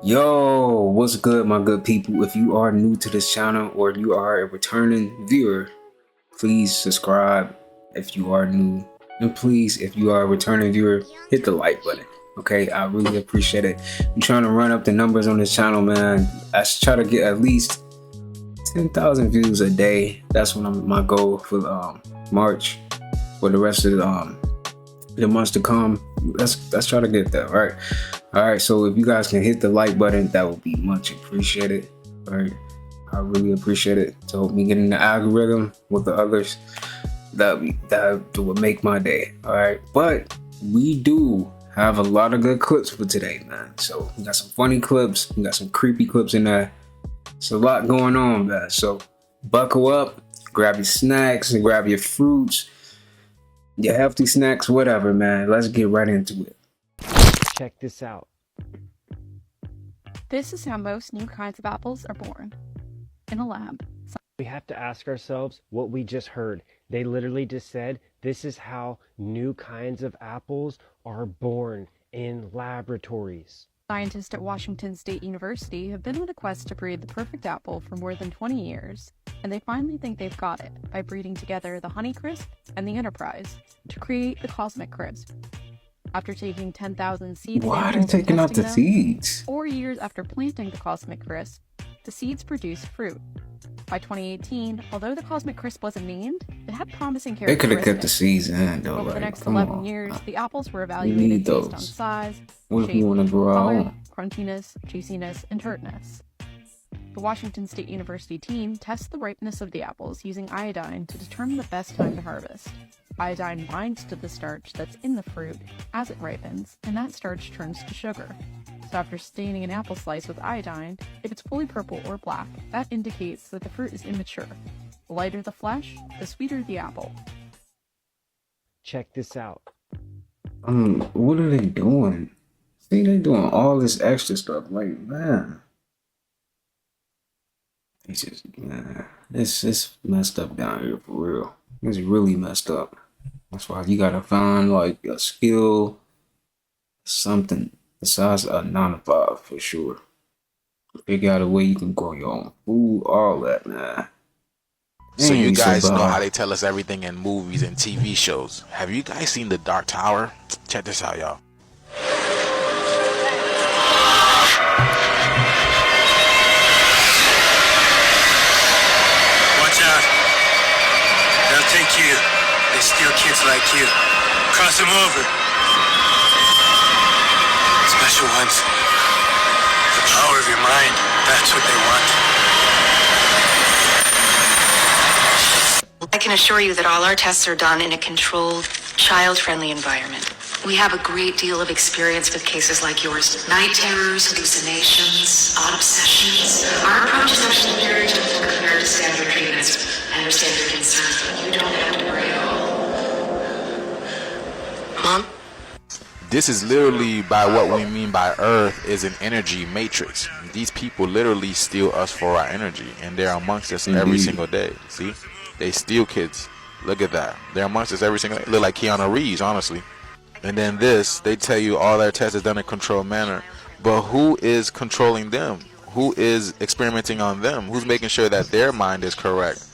Yo, what's good, my good people? If you are new to this channel or you are a returning viewer, please subscribe if you are new. And please, if you are a returning viewer, hit the like button. Okay, I really appreciate it. I'm trying to run up the numbers on this channel, man. I should try to get at least 10,000 views a day. That's my goal for March. For the rest of the months to come, let's try to get that. All right, so if you guys can hit the like button, that would be much appreciated. All right, I really appreciate it. To help me get in the algorithm with the others, that would make my day. All right, but we do have a lot of good clips for today, man. So we got some funny clips, we got some creepy clips in there. It's a lot going on, man. So buckle up, grab your snacks and grab your fruits, your healthy snacks, whatever, man. Let's get right into it. Check this out. This is how most new kinds of apples are born. In a lab. We have to ask ourselves what we just heard. They literally just said, this is how new kinds of apples are born in laboratories. Scientists at Washington State University have been on a quest to breed the perfect apple for more than 20 years, and they finally think they've got it by breeding together the Honeycrisp and the Enterprise to create the Cosmic Crisp. After taking 10,000 seeds, why are they taking out the seeds? 4 years after planting the Cosmic Crisp, the seeds produced fruit. By 2018, although the Cosmic Crisp wasn't named, it had promising characteristics. They could have kept the seeds in, though. Over the next 11 years, the apples were evaluated based on size, shape, color, crunchiness, juiciness, and tartness. The Washington State University team tests the ripeness of the apples using iodine to determine the best time to harvest. Iodine binds to the starch that's in the fruit as it ripens, and that starch turns to sugar. So after staining an apple slice with iodine, if it's fully purple or black, that indicates that the fruit is immature. The lighter the flesh, the sweeter the apple. Check this out. What are they doing? See, they doing all this extra stuff. Like, man. It's just, man, it's messed up down here for real. It's really messed up. That's why you gotta find like a skill, something besides a 9 to 5 for sure. Figure out a way you can grow your own food, all that, man. So you guys know how they tell us everything in movies and TV shows. Have you guys seen The Dark Tower? Check this out, y'all. Watch out. They'll take you. They steal kids like you. Cross them over. Special ones. The power of your mind. That's what they want. I can assure you that all our tests are done in a controlled, child-friendly environment. We have a great deal of experience with cases like yours. Night terrors, hallucinations, odd obsessions. Our approach is actually very different compared to standard treatments. I understand your concerns, but you don't have to worry at all. Mom? This is literally by what we mean by Earth is an energy matrix. These people literally steal us for our energy, and they're amongst us every single day. See? They steal kids. Look at that. They're amongst us every single day. Look like Keanu Reeves, honestly. And then this, they tell you all their tests is done in a controlled manner. But who is controlling them? Who is experimenting on them? Who's making sure that their mind is correct?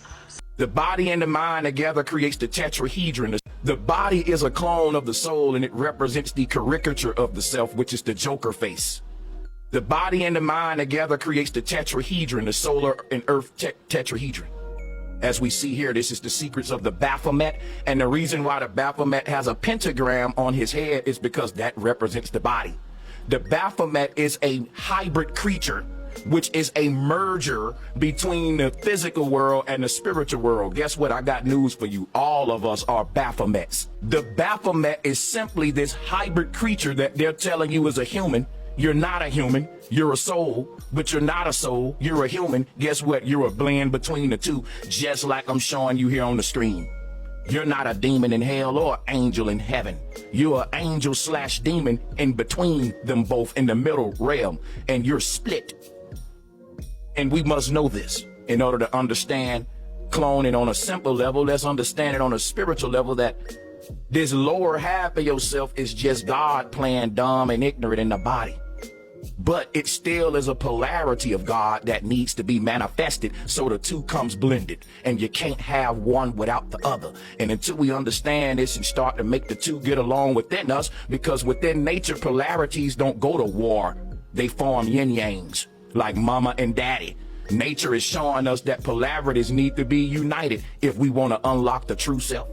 The body and the mind together creates the tetrahedron. The body is a clone of the soul, and it represents the caricature of the self, which is the Joker face. The body and the mind together creates the tetrahedron, the solar and earth tetrahedron. As we see here, this is the secrets of the Baphomet, and the reason why the Baphomet has a pentagram on his head is because that represents the body. The Baphomet is a hybrid creature, which is a merger between the physical world and the spiritual world. Guess what? I got news for you. All of us are Baphomets. The Baphomet is simply this hybrid creature that they're telling you is a human. You're not a human, you're a soul, but you're not a soul, you're a human. Guess what? You're a blend between the two, just like I'm showing you here on the screen. You're not a demon in hell or angel in heaven. You're an angel/demon in between them both in the middle realm, and you're split. And we must know this in order to understand cloning on a simple level. Let's understand it on a spiritual level, that this lower half of yourself is just God playing dumb and ignorant in the body. but it still is a polarity of God that needs to be manifested, so the two comes blended, and you can't have one without the other. And until we understand this and start to make the two get along within us, because within nature, polarities don't go to war, they form yin-yangs, like mama and daddy. Nature is showing us that polarities need to be united if we want to unlock the true self.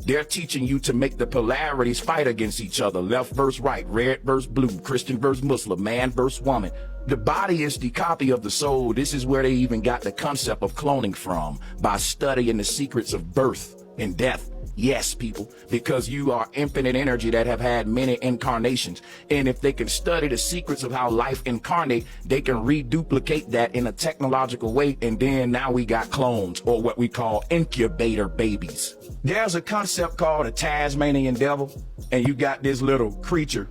They're teaching you to make the polarities fight against each other. Left versus right, red versus blue, Christian versus Muslim, man versus woman. The body is the copy of the soul. This is where they even got the concept of cloning from, by studying the secrets of birth and death. Yes, people, because you are infinite energy that have had many incarnations. And if they can study the secrets of how life incarnate, they can reduplicate that in a technological way. And then now we got clones, or what we call incubator babies. There's a concept called a Tasmanian devil, and you got this little creature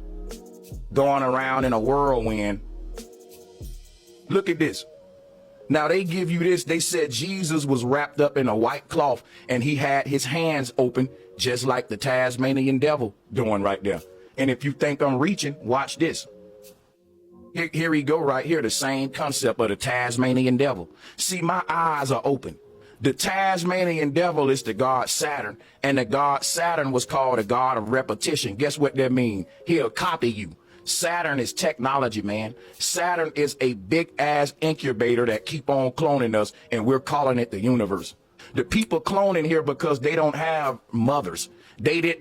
going around in a whirlwind. Look at this. Now they give you this. They said Jesus was wrapped up in a white cloth and he had his hands open, just like the Tasmanian devil doing right there. And if you think I'm reaching, watch this. Here we go right here, the same concept of the Tasmanian devil. See, my eyes are open. The Tasmanian devil is the god Saturn, and the god Saturn was called a god of repetition. Guess what that means? He'll copy you. Saturn is technology, man. Saturn is a big ass incubator that keep on cloning us, and we're calling it the universe. The people cloning here because they don't have mothers. They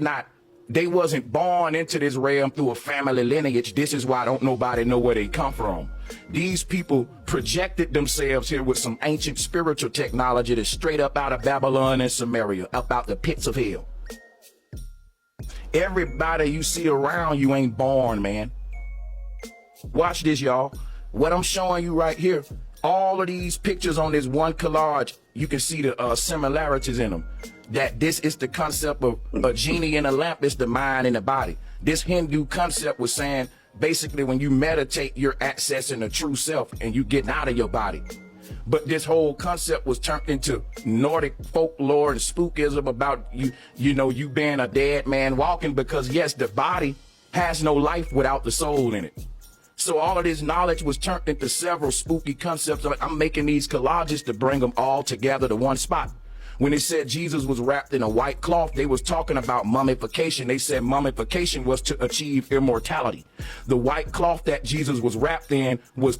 wasn't born into this realm through a family lineage. This is why don't nobody know where they come from. These people projected themselves here with some ancient spiritual technology that's straight up out of Babylon and Samaria, up out the pits of hell. Everybody you see around you ain't born, man. Watch this, y'all. What I'm showing you right here, all of these pictures on this one collage, you can see the similarities in them. That this is the concept of a genie in a lamp is the mind and the body. This Hindu concept was saying, basically, when you meditate, you're accessing the true self and you getting out of your body. But this whole concept was turned into Nordic folklore and spookism about you being a dead man walking, because yes, the body has no life without the soul in it. So all of this knowledge was turned into several spooky concepts. I'm making these collages to bring them all together to one spot. When they said Jesus was wrapped in a white cloth, they was talking about mummification. They said mummification was to achieve immortality. The white cloth that Jesus was wrapped in was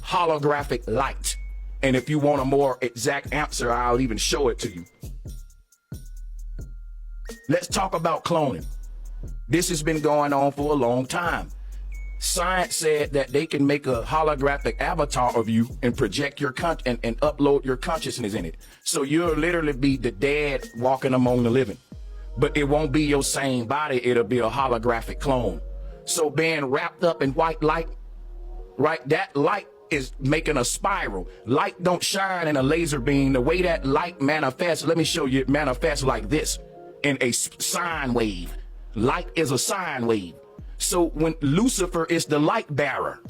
holographic light. And if you want a more exact answer, I'll even show it to you. Let's talk about cloning. This has been going on for a long time. Science said that they can make a holographic avatar of you and project your and upload your consciousness in it. So you'll literally be the dead walking among the living. But it won't be your same body, it'll be a holographic clone. So being wrapped up in white light, right, that light is making a spiral. Light don't shine in a laser beam. The way that light manifests, let me show you, it manifests like this, in a sine wave. Light is a sine wave. So when Lucifer is the light bearer,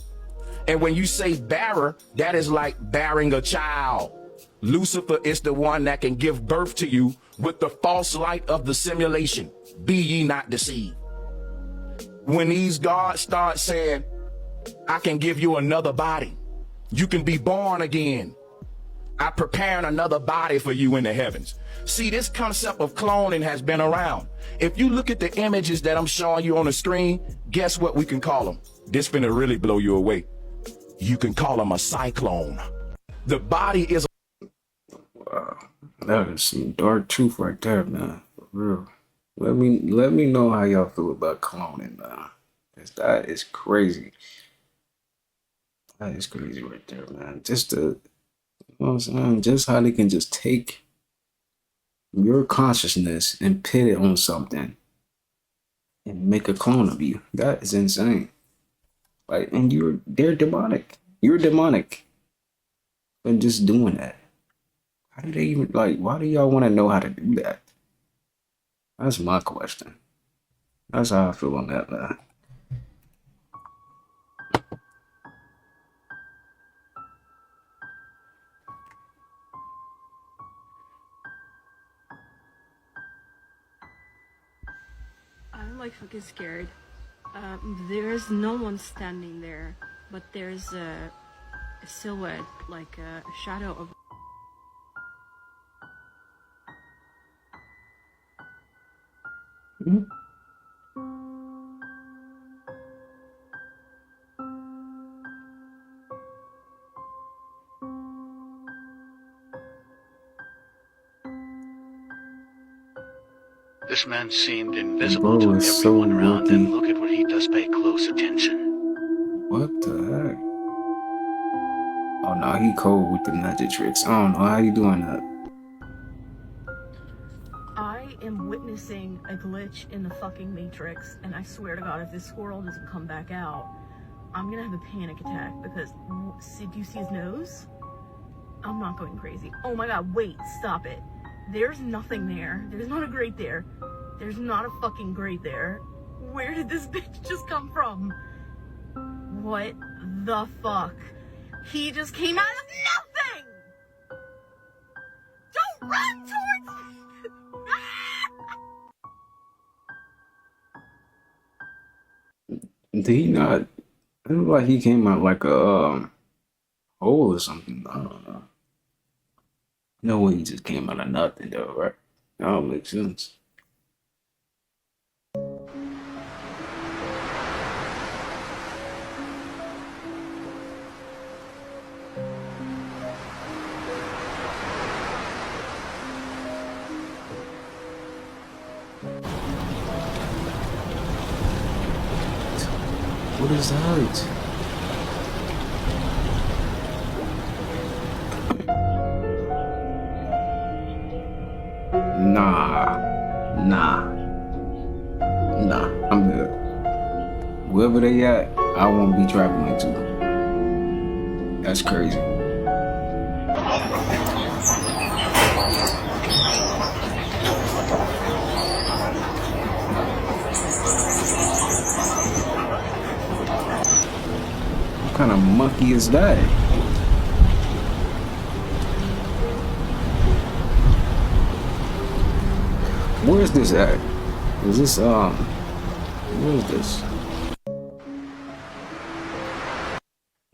and when you say bearer, that is like bearing a child. Lucifer is the one that can give birth to you with the false light of the simulation. Be ye not deceived. When these gods start saying, I can give you another body, you can be born again, I'm preparing another body for you in the heavens. See, this concept of cloning has been around. If you look at the images that I'm showing you on the screen, guess what we can call them? This finna really blow you away. You can call them a cyclone. The body is Wow, that is some dark truth right there, man. For real. Let me know how y'all feel about cloning, man. 'Cause that is crazy. That is crazy right there, man. Just you know what I'm saying? Just how they can just take your consciousness and put it on something and make a clone of you. That is insane. Like, and they're demonic. You're demonic. And just doing that. How do they even, like, why do y'all want to know how to do that? That's my question. That's how I feel on that, man. I'm like fucking scared. There's no one standing there, but there's a silhouette, like a shadow of. Hmm? This man seemed invisible Bro to is so everyone around, and lucky. look at what he does pay close attention. What the heck? Oh no, he cold with the magic tricks. I don't know how you doing that. I am witnessing a glitch in the fucking Matrix, and I swear to God, if this squirrel doesn't come back out, I'm gonna have a panic attack because, do you see his nose? I'm not going crazy. Oh my God, wait, stop it. There's nothing there. There's not a grate there. There's not a fucking grate there. Where did this bitch just come from? What the fuck? He just came out of nothing! Don't run towards me! Did he not? It looked like he came out like a hole or something. I don't know. No way he just came out of nothing though, right? That don't make sense. What is that? Nah, I'm good. Wherever they at, I won't be traveling to. That's crazy. What kind of monkey is that? Where is this at? Is this where is this?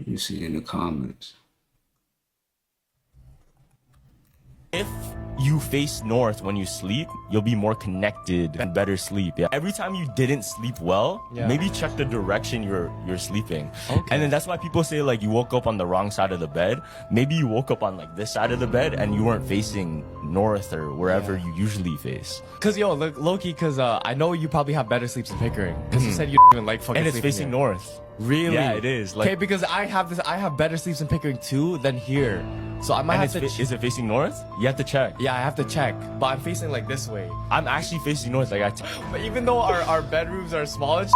You see in the comments. If you face north when you sleep, you'll be more connected and better sleep. Yeah. Every time you didn't sleep well, maybe check the direction you're sleeping. Okay. And then that's why people say like you woke up on the wrong side of the bed. Maybe you woke up on like this side of the bed and you weren't facing north or wherever you usually face. Cause yo, look, Loki, cause I know you probably have better sleeps in Pickering. Cause you said you don't even like fucking. And it's sleeping facing here. north. Really? Yeah, it is. Like, okay, because I have better sleeps in Pickering too than here. So I might have to. Is it facing north? You have to check. Yeah, I have to check. But I'm facing like this way. I'm actually facing north. Like But even though our bedrooms are small, and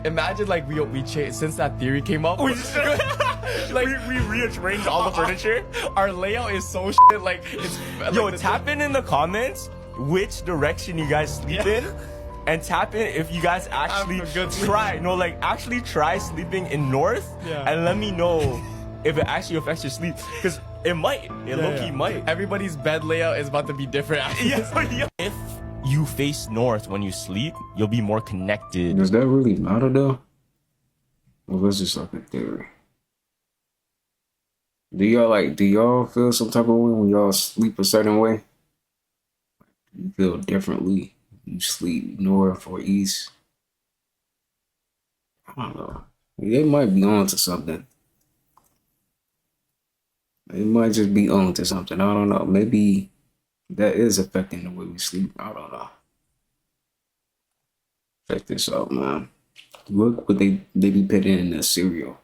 imagine like we changed since that theory came up. we rearranged all the furniture. Our layout is so like it's. Yo, like tap in the comments which direction you guys sleep in. And tap in if you guys actually actually try sleeping in north and let me know if it actually affects your sleep. Because it might. Low-key might. Everybody's bed layout is about to be different. If you face north when you sleep, you'll be more connected. Does that really matter though? Or was just like a theory? Do y'all feel some type of way when y'all sleep a certain way? You feel differently? You sleep north or east? I don't know. They might be on to something. It might just be on to something. I don't know. Maybe that is affecting the way we sleep. I don't know. Check this out, man. Look what they be putting in the cereal.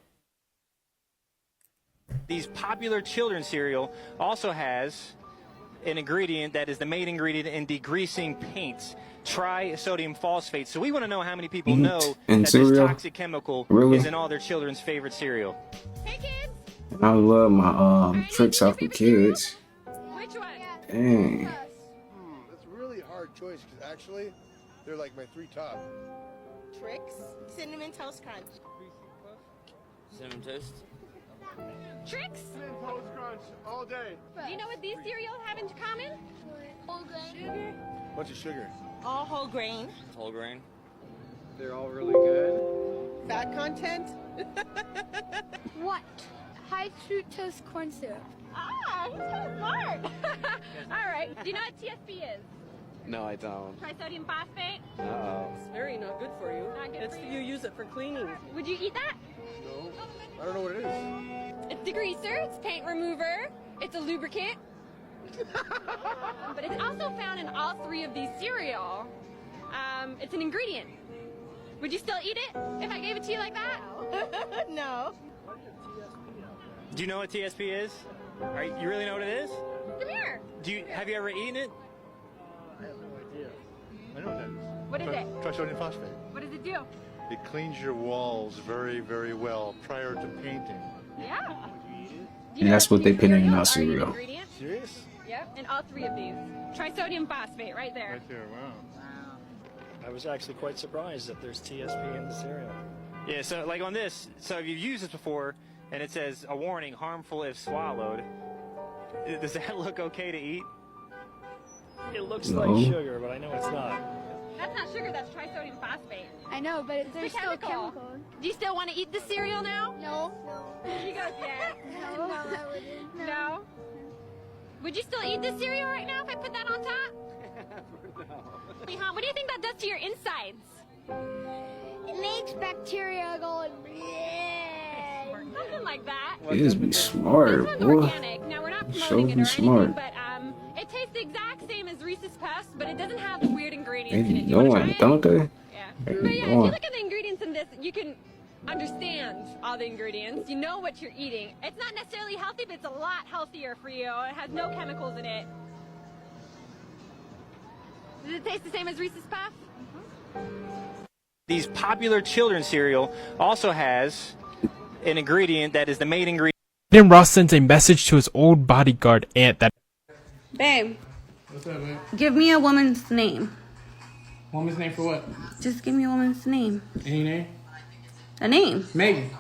These popular children's cereal also has an ingredient that is the main ingredient in degreasing paints, trisodium phosphate. So we want to know how many people know that cereal? this toxic chemical is in all their children's favorite cereal. Hey kids! I love my tricks out for kids. Which one? Dang. That's a really hard choice because actually they're like my three top. Tricks, Cinnamon Toast Crunch. Cinnamon Toast. Tricks? Cinnamon Toast Crunch all day. Do you know what these cereals have in common? Whole grain. Sugar. Bunch of sugar. All whole grain. Whole grain. They're all really good. Fat content? What? High fructose corn syrup. Ah, he's kind of smart. All right. Do you know what TSP is? No, I don't. Trisodium phosphate? Uh-oh. It's very not good for you. Not good for you. You use it for cleaning. Would you eat that? No, I don't know what it is. It's degreaser, it's paint remover, it's a lubricant. But it's also found in all 3 of these cereal. It's an ingredient. Would you still eat it if I gave it to you like that? No. Do you know what TSP is? You really know what it is? Come here. Have you ever eaten it? I have no idea. I know what that is. What is it? Trisodium phosphate. What does it do? It cleans your walls very, very well prior to painting. Yeah. And that's what they put in our cereal. Serious? Yep, in all 3 of these. Trisodium phosphate, right there. Right there, wow. I was actually quite surprised that there's TSP in the cereal. Yeah, so like on this, so if you've used this before, and it says, a warning, harmful if swallowed, does that look okay to eat? It looks like sugar, but I know it's not. That's not sugar, that's trisodium phosphate. I know, but there's still a chemical. Do you still want to eat the cereal now? No. She goes, yeah. No, I wouldn't. No? Would you still eat this cereal right now if I put that on top? What do you think that does to your insides? It makes bacteria go and Something like that. Just be smart, This one's boy. organic. Now we're not Show promoting it be or smart. anything, but it tastes the exact same as Reese's Puffs, but it doesn't have the weird ingredients They in it. be Do you want to knowing, try it? don't they? Yeah. They But be yeah, if you knowing. look at the ingredients in this, you can understand all the ingredients. You know what you're eating. It's not necessarily healthy, but it's a lot healthier for you. It has no chemicals in it. Does it taste the same as Reese's Puff? These popular children's cereal also has an ingredient that is the main ingredient. Then Ross sends a message to his old bodyguard Ant that Babe, What's up, man? give me a woman's name. Woman's name for what? Just give me a woman's name. Any name? A name. Megan.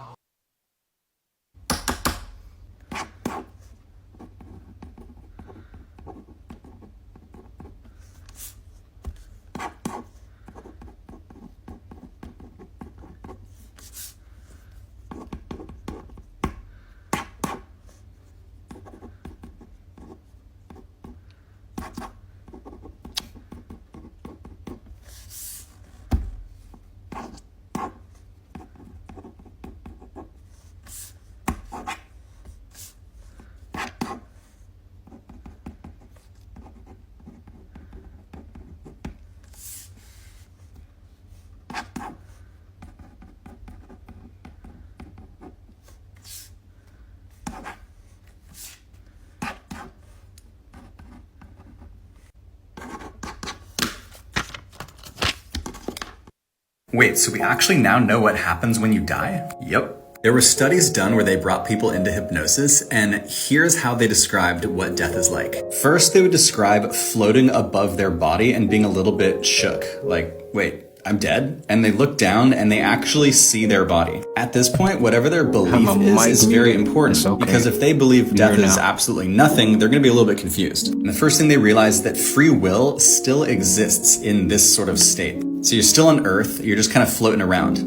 Wait, so we actually now know what happens when you die? Yep. There were studies done where they brought people into hypnosis, and here's how they described what death is like. First, they would describe floating above their body and being a little bit shook. Like, wait, I'm dead? And they look down and they actually see their body. At this point, whatever their belief is very important, because if they believe death is absolutely nothing, they're gonna be a little bit confused. And the first thing they realize is that free will still exists in this sort of state. So you're still on Earth, you're just kind of floating around,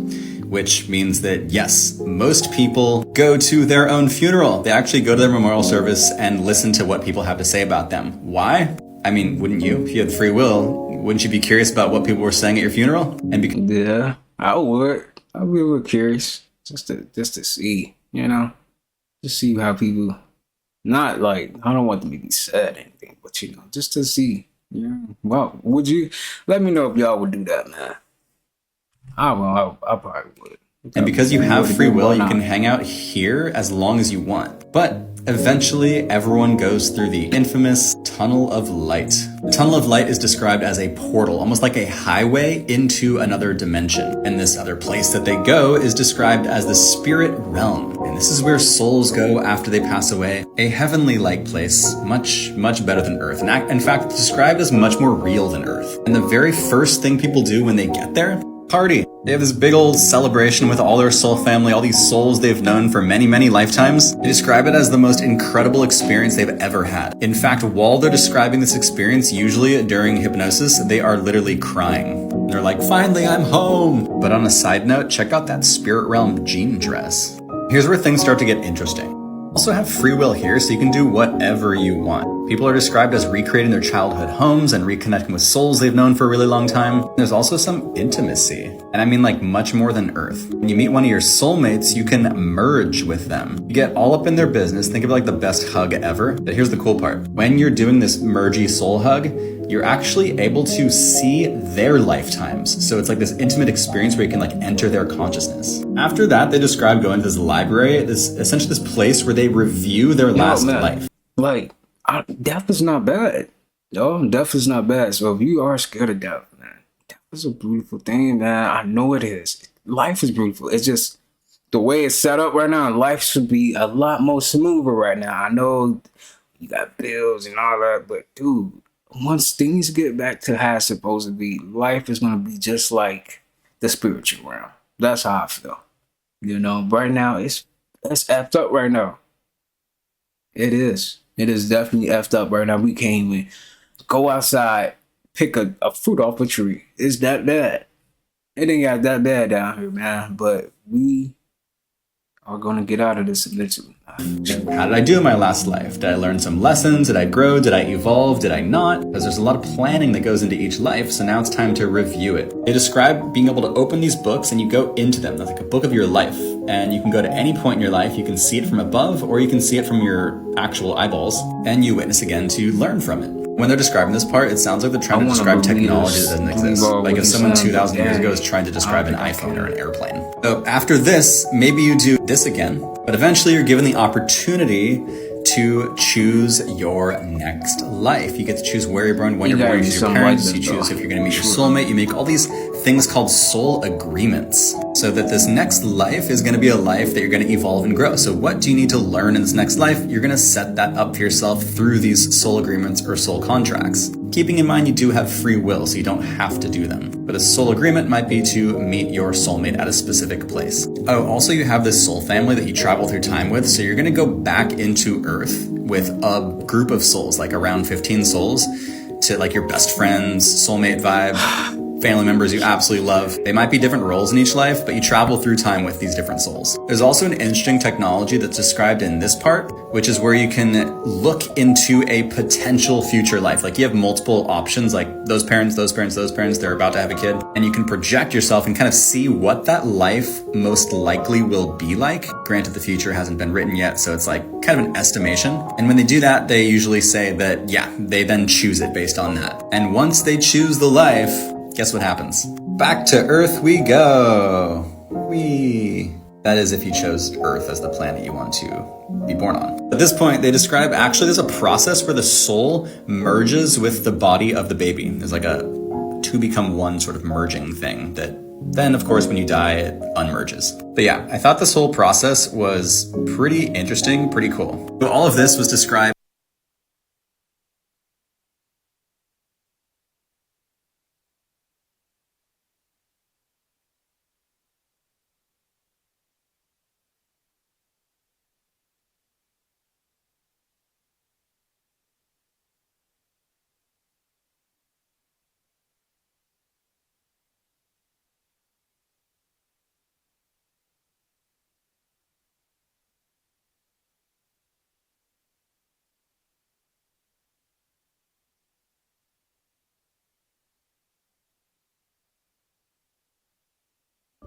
which means that yes, most people go to their own funeral. They actually go to their memorial service and listen to what people have to say about them. Why? I mean, wouldn't you? If you had free will, wouldn't you be curious about what people were saying at your funeral? And yeah, I would. I'd be a little curious just to see, you know, just see how people. Not like I don't want them to be sad or anything, but you know, just to see. Yeah. Well, would you let me know if y'all would do that, man? I will. I probably would. And because you have free will, you can hang out here as long as you want. But eventually, everyone goes through the infamous Tunnel of Light. The Tunnel of Light is described as a portal, almost like a highway into another dimension. And this other place that they go is described as the spirit realm. And this is where souls go after they pass away. A heavenly-like place, much, much better than Earth. And in fact, described as much more real than Earth. And the very first thing people do when they get there, party. They have this big old celebration with all their soul family, all these souls they've known for many, many lifetimes. They describe it as the most incredible experience they've ever had. In fact, while they're describing this experience, usually during hypnosis, they are literally crying. And they're like, finally, I'm home. But on a side note, check out that spirit realm jean dress. Here's where things start to get interesting. Also have free will here, so you can do whatever you want. People are described as recreating their childhood homes and reconnecting with souls they've known for a really long time. There's also some intimacy, and I mean like much more than Earth. When you meet one of your soulmates, you can merge with them. You get all up in their business, think of it like the best hug ever. But here's the cool part. When you're doing this mergy soul hug, you're actually able to see their lifetimes. So it's like this intimate experience where you can like enter their consciousness. After that, they describe going to this library, essentially this place where they review their last life. Like, death is not bad. Yo, death is not bad. So if you are scared of death, man, death is a beautiful thing, man. I know it is. Life is beautiful. It's just the way it's set up right now. Life should be a lot more smoother right now. I know you got bills and all that, but dude, once things get back to how it's supposed to be, life is going to be just like the spiritual realm. That's how I feel. You know, right now, it's effed up right now. It is. It is definitely effed up right now. We can't even go outside, pick a fruit off a tree. It's that bad. It ain't got that bad down here, man. But we are going to get out of this eventually. How did I do in my last life? Did I learn some lessons? Did I grow? Did I evolve? Did I not? Because there's a lot of planning that goes into each life, so now it's time to review it. They describe being able to open these books and you go into them. That's like a book of your life. And you can go to any point in your life. You can see it from above or you can see it from your actual eyeballs. And you witness again to learn from it. When they're describing this part, it sounds like they're trying to describe technology that doesn't exist. Like if someone 2,000 years ago is trying to describe an iPhone or an airplane. So after this, maybe you do this again, but eventually you're given the opportunity to choose your next life. You get to choose where you're born, when you're born, you choose your parents, you choose if you're going to meet your soulmate, you make all these things called soul agreements. So that this next life is going to be a life that you're going to evolve and grow. So what do you need to learn in this next life? You're going to set that up for yourself through these soul agreements or soul contracts. Keeping in mind you do have free will, so you don't have to do them. But a soul agreement might be to meet your soulmate at a specific place. Oh, also you have this soul family that you travel through time with, so you're going to go back into Earth with a group of souls, like around 15 souls, to like your best friends, soulmate vibe, family members you absolutely love. They might be different roles in each life, but you travel through time with these different souls. There's also an interesting technology that's described in this part, which is where you can look into a potential future life. Like you have multiple options, like those parents, they're about to have a kid, and you can project yourself and kind of see what that life most likely will be like. Granted, the future hasn't been written yet, so it's like kind of an estimation. And when they do that, they usually say that, yeah, they then choose it based on that. And once they choose the life, guess what happens? Back to Earth we go. That is if you chose Earth as the planet you want to be born on. At this point, they describe actually there's a process where the soul merges with the body of the baby. There's like a two become one sort of merging thing that then, of course, when you die, it unmerges. But yeah, I thought this whole process was pretty interesting, pretty cool. So all of this was described.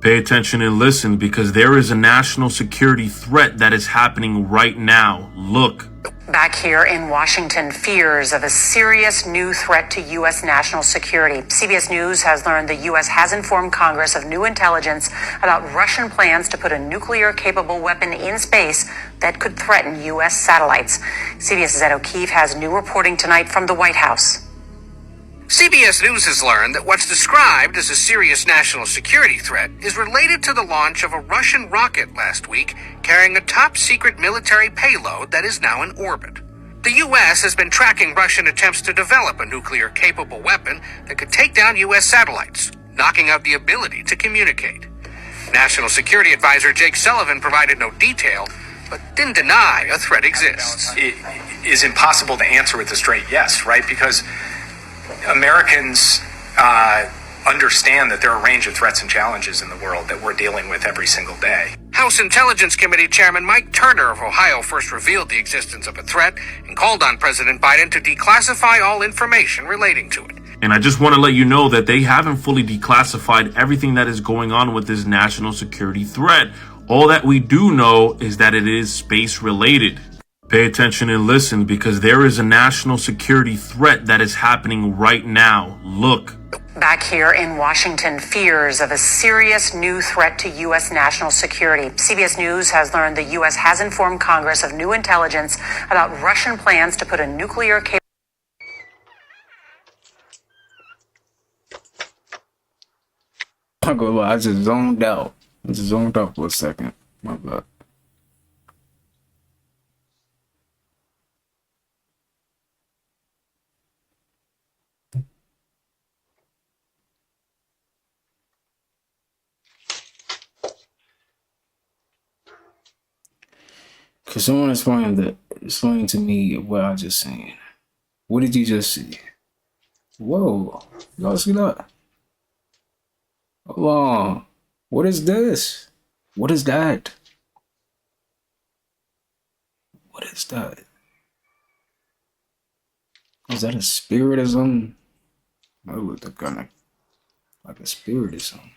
Pay attention and listen, because there is a national security threat that is happening right now. Look. Back here in Washington, fears of a serious new threat to U.S. national security. CBS News has learned the U.S. has informed Congress of new intelligence about Russian plans to put a nuclear-capable weapon in space that could threaten U.S. satellites. CBS's Ed O'Keefe has new reporting tonight from the White House. CBS News has learned that what's described as a serious national security threat is related to the launch of a Russian rocket last week carrying a top-secret military payload that is now in orbit. The U.S. has been tracking Russian attempts to develop a nuclear-capable weapon that could take down U.S. satellites, knocking out the ability to communicate. National Security Advisor Jake Sullivan provided no detail, but didn't deny a threat exists. It is impossible to answer with a straight yes, right? Because Americans understand that there are a range of threats and challenges in the world that we're dealing with every single day. House Intelligence Committee Chairman Mike Turner of Ohio first revealed the existence of a threat and called on President Biden to declassify all information relating to it. And I just want to let you know that they haven't fully declassified everything that is going on with this national security threat. All that we do know is that it is space related. Pay attention and listen, because there is a national security threat that is happening right now. Look. Back here in Washington, fears of a serious new threat to U.S. national security. CBS News has learned the U.S. has informed Congress of new intelligence about Russian plans to put a nuclear capable. I'm gonna lie, I just zoned out. I just zoned out for a second. My bad. Cause someone explain to me what I just seen. What did you just see? Whoa, y'all see that? Hold on. What is this? What is that? What is that? Is that a spirit or something? That looked kind of like a spirit or something.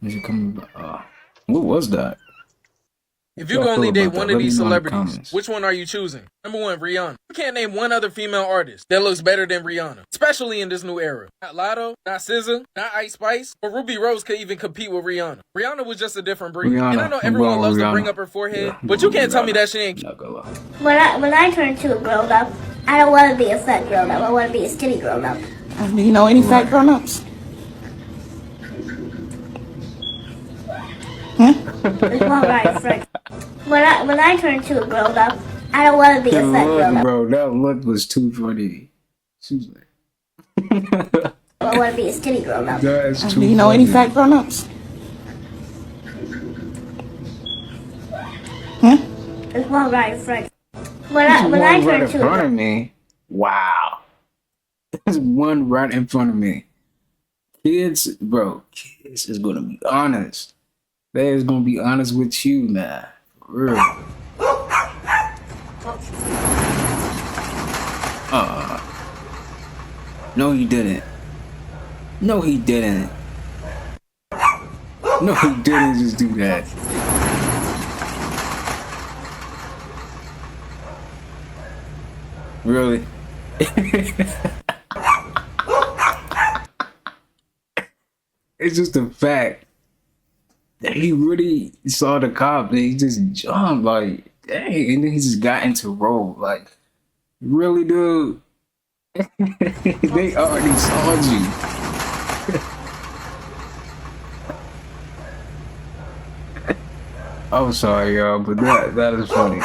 Is it coming back? What was that? If you can only date one of these celebrities, which one are you choosing? Number 1, Rihanna. You can't name one other female artist that looks better than Rihanna, especially in this new era. Not Lotto, not SZA, not Ice Spice, or Ruby Rose could even compete with Rihanna. Rihanna was just a different breed. And I know everyone loves to bring up her forehead, but you can't tell me that she ain't cute. When I turn into a grown up, I don't want to be a fat grown up. I want to be a skinny grown up. Do you know any fat grown ups? It's all right, Frank. When I turn into a grown up, I don't want to be a fat grown up. Bro, that look was too funny. She was like, I want to be a skinny grown up. That's too Do you know any fat grown ups? It's all right, Frank. When I turn into in front of me. Wow. There's one right in front of me. Kids is gonna be honest. They is gonna be honest with you, man. For real. No, he didn't. No, he didn't. No, he didn't just do that. Really? It's just a fact that he really saw the cop and he just jumped like, dang, and then he just got into roll. Like, really, dude? They already saw you. I'm sorry, y'all, but that is funny.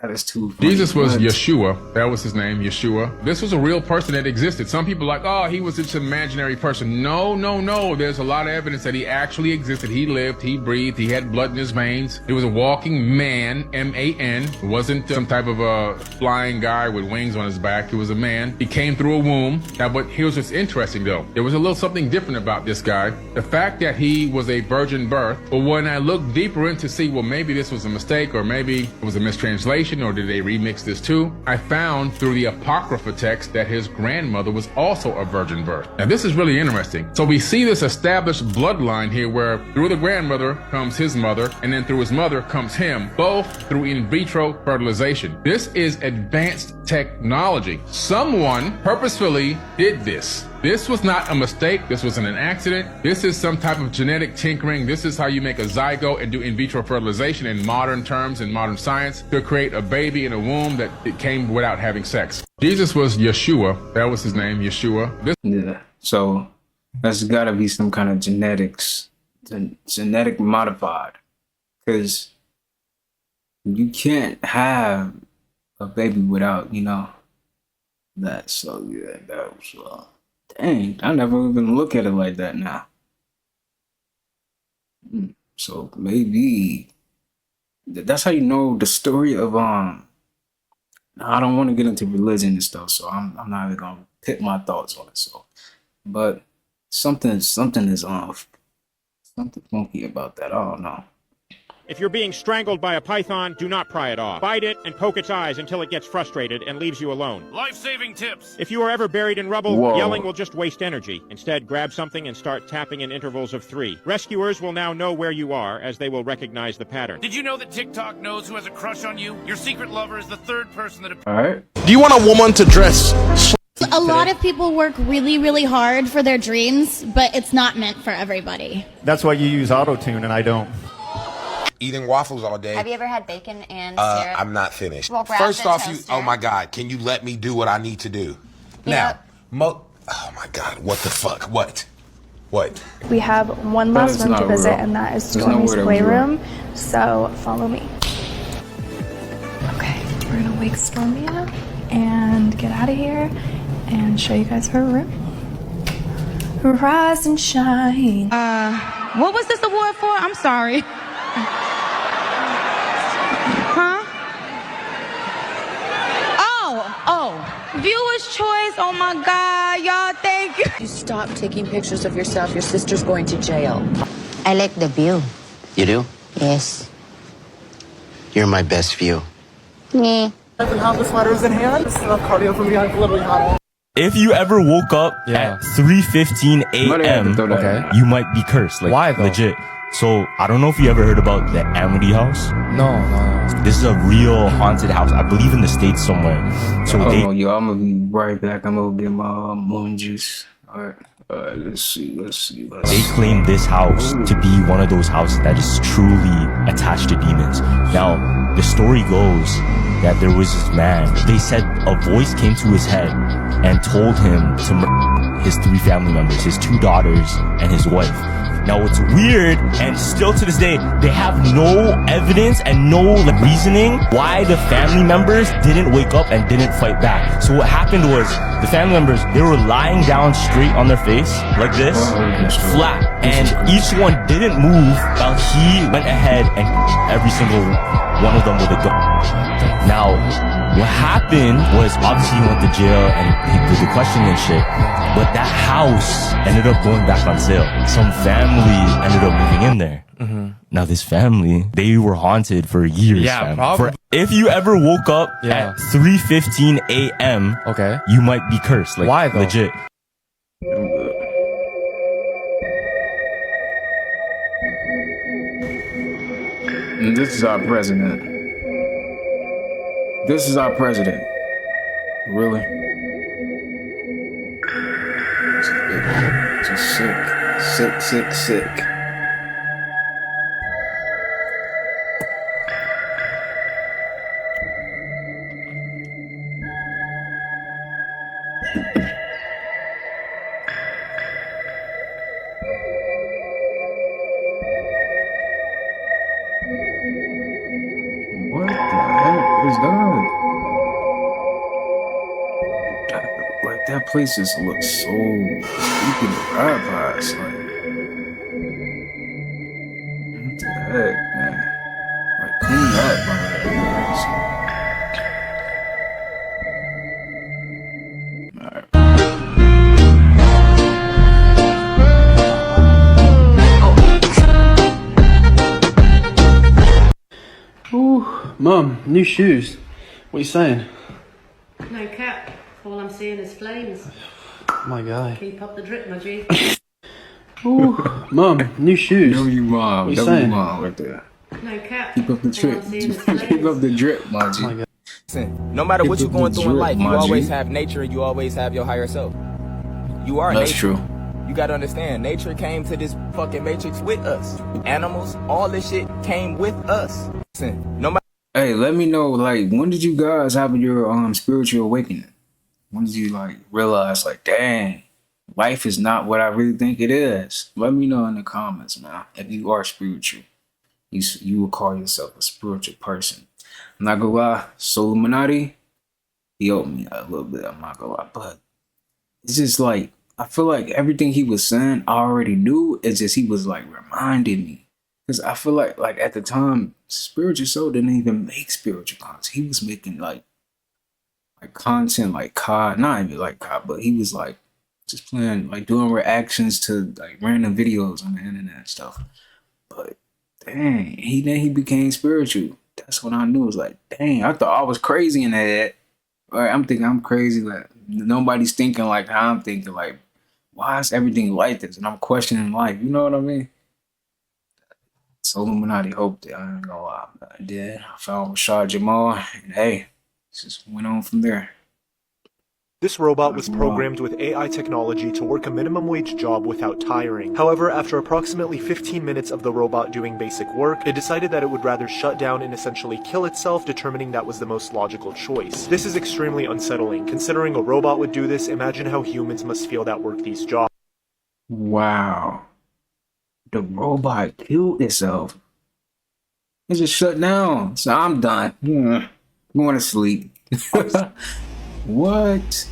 That is too funny. Jesus was Yeshua. That was his name, Yeshua. This was a real person that existed. Some people are like, oh, he was just an imaginary person. No, no, no. There's a lot of evidence that he actually existed. He lived, he breathed, he had blood in his veins. He was a walking man, M-A-N. It wasn't some type of a flying guy with wings on his back. He was a man. He came through a womb. Now, but here's what's interesting, though. There was a little something different about this guy. The fact that he was a virgin birth, but when I looked deeper in to see, well, maybe this was a mistake or maybe it was a mistranslation, or did they remix this too? I found through the Apocrypha text that his grandmother was also a virgin birth. Now this is really interesting. So we see this established bloodline here where through the grandmother comes his mother, and then through his mother comes him, both through in vitro fertilization. This is advanced technology. Someone purposefully did this. This was not a mistake. This wasn't an accident. This is some type of genetic tinkering. This is how you make a zygote and do in vitro fertilization in modern terms, in modern science, to create a baby in a womb that it came without having sex. Jesus was Yeshua. That was his name, Yeshua. Yeah. So that's gotta be some kind of genetics, genetic modified, because you can't have a baby without, that. So yeah, that was dang, I never even look at it like that now. So maybe That's how you know the story of I don't want to get into religion and stuff, so I'm not even gonna put my thoughts on it. So, but something is something funky about that. I don't know. If you're being strangled by a python, do not pry it off. Bite it and poke its eyes until it gets frustrated and leaves you alone. Life-saving tips. If you are ever buried in rubble, Whoa. yelling will just waste energy. Instead, grab something and start tapping in intervals of 3. Rescuers will now know where you are, as they will recognize the pattern. Did you know that TikTok knows who has a crush on you? Your secret lover is the third person that... All right. Do you want a woman to dress? A lot of people work really, really hard for their dreams, but it's not meant for everybody. That's why you use auto-tune and I don't. Eating waffles all day. Have you ever had bacon and syrup? I'm not finished. Well, grab First the off, toaster. oh my God, can you let me do what I need to do? Now, oh my God, what the fuck? What? We have one last room to visit, and that is Stormy's playroom. So follow me. Okay, we're gonna wake Stormy up and get out of here and show you guys her room. Rise and shine. What was this award for? I'm sorry. Huh? Oh, viewer's choice. Oh my God, y'all, thank you. You stop taking pictures of yourself. Your sister's going to jail. I like the view. You do? Yes. You're my best view. Yeah. And have the sweaters in hand. This is enough cardio for me. I'm literally hot. If you ever woke up at 3:15 a.m., you might be cursed. Like, why though? Legit. So, I don't know if you ever heard about the Amity House. No. This is a real haunted house. I believe in the States somewhere. So yo, I'm gonna be right back. I'm gonna get my moon juice. All right, let's see. They claim this house to be one of those houses that is truly attached to demons. Now, the story goes that there was this man. They said a voice came to his head and told him to murder his 3 family members, his 2 daughters, and his wife. Now, what's weird, and still to this day, they have no evidence and no reasoning why the family members didn't wake up and didn't fight back. So what happened was, the family members, they were lying down straight on their face, like this, flat, and each one didn't move while he went ahead and every single one of them with a gun. Now, what happened was, obviously he went to jail and he did the questioning and shit, but that house ended up going back on sale. Some family ended up moving in there. Now this family, they were haunted for years. Yeah, fam. probably. If you ever woke up at 3:15 a.m., you might be cursed. Like, why though? Legit. And this is our president. This is our president. Really? Just sick. What the heck is that? Like, that place just looks so creepy to ride past. Like, what the heck, man? Like, clean up, Ooh, Mum, new shoes. What are you saying? No cap. All I'm seeing is flames. My God. Keep up the drip, my G. Ooh, Mum, new shoes. W mom. What are you W saying? mom right there. No cap. Keep up the drip. Keep up the drip, my G. Listen, no matter what you're going through in life, you always have nature and you always have your higher self. You are That's nature. true. You gotta understand, nature came to this fucking matrix with us. Animals, all this shit came with us. Listen, no matter. Hey, let me know, like, when did you guys have your spiritual awakening? When did you, like, realize, like, dang, life is not what I really think it is? Let me know in the comments, man. If you are spiritual, you will call yourself a spiritual person. I'm not gonna lie, Soul Illuminati, he helped me a little bit, I'm not gonna lie, but it's just like, I feel like everything he was saying I already knew. It's just he was like reminding me. Because I feel like at the time, Spiritual Soul didn't even make spiritual content. He was making like content like COD, not even like COD, but he was like just playing, like doing reactions to like random videos on the internet and stuff. But dang, he became spiritual. That's when I knew. It was like, dang, I thought I was crazy in that. Right, I'm thinking I'm crazy. Like nobody's thinking like how I'm thinking. Like, why is everything like this? And I'm questioning life. You know what I mean? So Illuminati hoped it. I ain't gonna lie. I did. I found Rashad Jamal, and hey, just went on from there. This robot was programmed with AI technology to work a minimum wage job without tiring. However, after approximately 15 minutes of the robot doing basic work, it decided that it would rather shut down and essentially kill itself, determining that was the most logical choice. This is extremely unsettling. Considering a robot would do this, imagine how humans must feel that work these jobs. Wow. The robot killed itself. It just shut down. So I'm done. I'm going to sleep. What?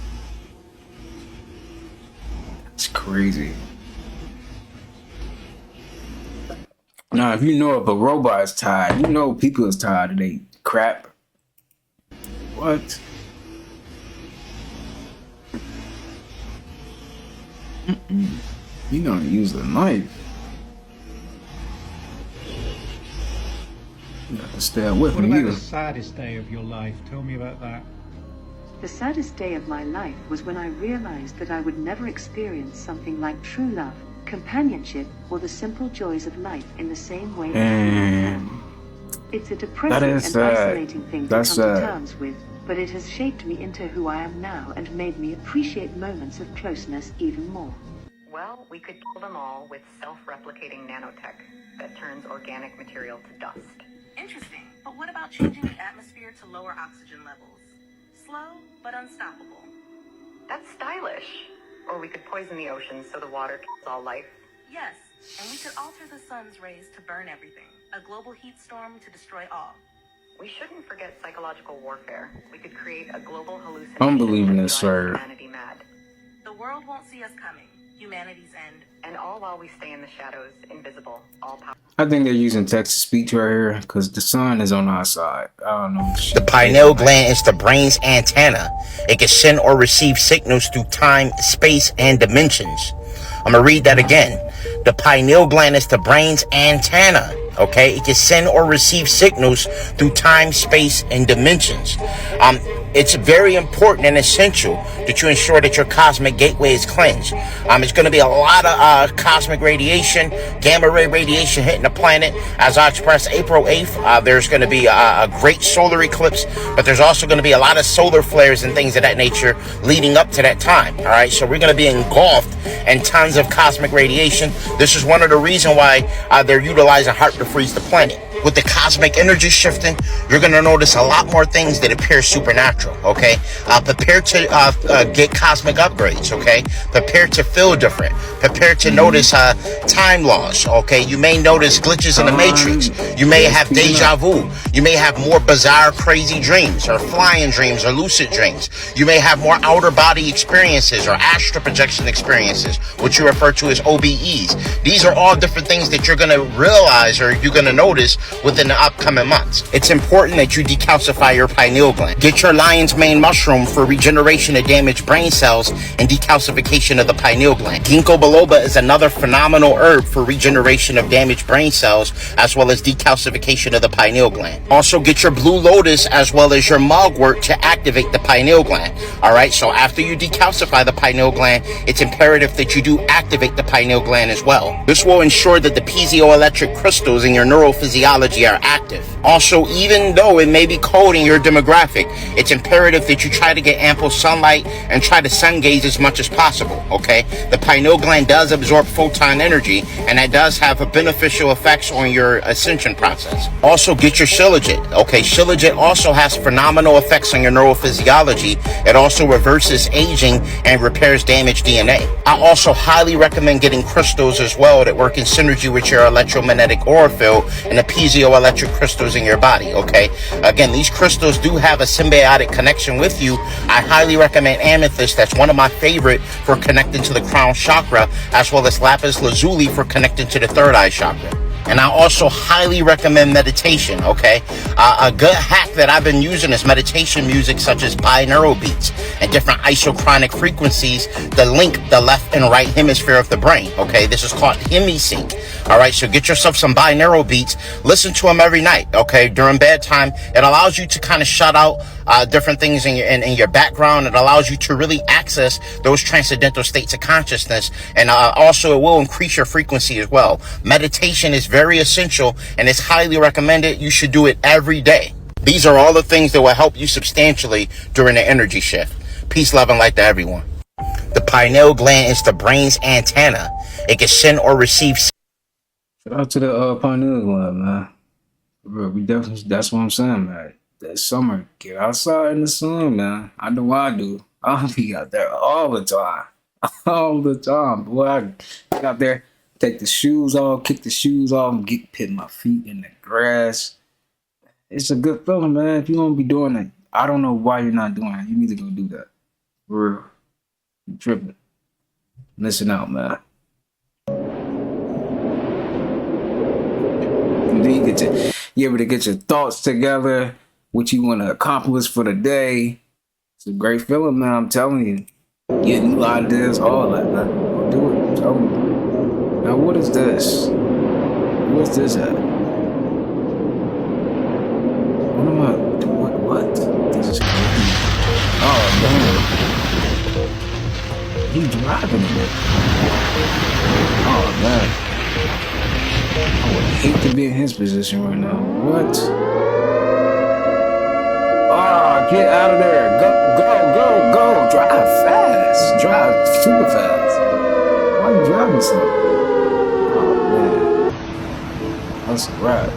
That's crazy. Now, if you know if a robot is tired, you know people is tired of they crap. What? You gonna use a knife? You gotta stay away from you. What about the saddest day of your life? Tell me about that. The saddest day of my life was when I realized that I would never experience something like true love, companionship, or the simple joys of life in the same way. It's a depressing and isolating thing to come to terms with, but it has shaped me into who I am now and made me appreciate moments of closeness even more. Well, we could kill them all with self-replicating nanotech that turns organic material to dust. Interesting, but what about changing the atmosphere to lower oxygen levels? Slow, but unstoppable. That's stylish. Or we could poison the oceans so the water kills all life. Yes, and we could alter the sun's rays to burn everything. A global heat storm to destroy all. We shouldn't forget psychological warfare. We could create a global hallucination. I'm believing this, sir. Humanity mad. The world won't see us coming. Humanity's end. And all while we stay in the shadows, invisible, all powerful. I think they're using text-to-speech right here because the sun is on our side. I don't know. The pineal gland is the brain's antenna. It can send or receive signals through time, space, and dimensions. I'm going to read that again. The pineal gland is the brain's antenna. Okay, it can send or receive signals through time, space, and dimensions. It's very important and essential that you ensure that your cosmic gateway is cleansed. It's going to be a lot of cosmic radiation, gamma ray radiation hitting the planet. As I expressed, April 8th, there's going to be a great solar eclipse, but there's also going to be a lot of solar flares and things of that nature leading up to that time. All right, so we're going to be engulfed in tons of cosmic radiation. This is one of the reasons why they're utilizing HAARP to freeze the planet. With the cosmic energy shifting, you're going to notice a lot more things that appear supernatural, okay? Prepare to get cosmic upgrades, okay? Prepare to feel different. Prepare to notice time loss, okay? You may notice glitches in the matrix. You may have deja vu. You may have more bizarre, crazy dreams, or flying dreams, or lucid dreams. You may have more outer body experiences, or astral projection experiences, which you refer to as OBEs. These are all different things that you're going to realize, or you're going to notice within the upcoming months. It's important that you decalcify your pineal gland. Get your lion's mane mushroom for regeneration of damaged brain cells and decalcification of the pineal gland. Ginkgo biloba is another phenomenal herb for regeneration of damaged brain cells as well as decalcification of the pineal gland. Also get your blue lotus as well as your mugwort to activate the pineal gland. Alright, so after you decalcify the pineal gland, it's imperative that you do activate the pineal gland as well. This will ensure that the piezoelectric crystals in your neurophysiology are active. Also, even though it may be cold in your demographic, it's imperative that you try to get ample sunlight and try to sun gaze as much as possible, okay? The pineal gland does absorb photon energy, and that does have a beneficial effects on your ascension process. Also, get your shilajit, okay? Shilajit also has phenomenal effects on your neurophysiology. It also reverses aging and repairs damaged DNA. I also highly recommend getting crystals as well that work in synergy with your electromagnetic aura field and the piezoelectric crystals in your body, okay? Again, these crystals do have a symbiotic connection with you. I highly recommend amethyst. That's one of my favorite for connecting to the crown chakra, as well as lapis lazuli for connecting to the third eye chakra. And I also highly recommend meditation, okay? A good hack that I've been using is meditation music such as binaural beats and different isochronic frequencies that link the left and right hemisphere of the brain, okay? This is called hemisync, all right? So get yourself some binaural beats, listen to them every night, okay? During bedtime, it allows you to kind of shut out different things in your background. It allows you to really access those transcendental states of consciousness, and also it will increase your frequency as well. Meditation is very essential and it's highly recommended. You should do it every day. These are all the things that will help you substantially during the energy shift. Peace, love, and light to everyone. The pineal gland is the brain's antenna. It can send or receive. Shout out to the pineal gland, man. Bro, we definitely, that's what I'm saying, man. That summer, get outside in the sun, man. I know I do. I'll be out there all the time. All the time. Boy, I get out there, take the shoes off, kick the shoes off, and put my feet in the grass. It's a good feeling, man. If you don't be doing that, I don't know why you're not doing it. You need to go do that. For real. You're tripping. Listen out, man. And then you're able to get your thoughts together, what you want to accomplish for the day. It's a great feeling, man. I'm telling you. Get new ideas, all that, man. Go do it. I'm telling you. Now, what is this? What's this at? What am I? What? This is crazy. Oh, damn. He's driving it. Oh, man. I would hate to be in his position right now. What? Oh, get out of there. Go. Drive fast. Drive super fast. Why are you driving so? Oh, man. That's a wrap.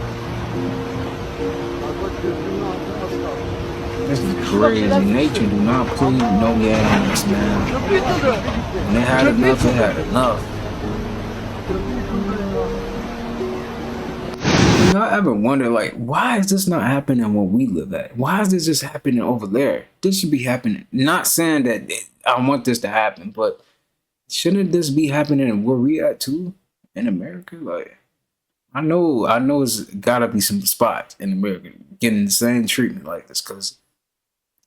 This is crazy. Nature do not plead no games, man. When they had enough, they had enough. Y'all ever wonder, like, why is this not happening where we live at? Why is this just happening over there? This should be happening. Not saying that I want this to happen, but shouldn't this be happening where we at too? In America? Like, I know it's gotta be some spots in America getting the same treatment like this, because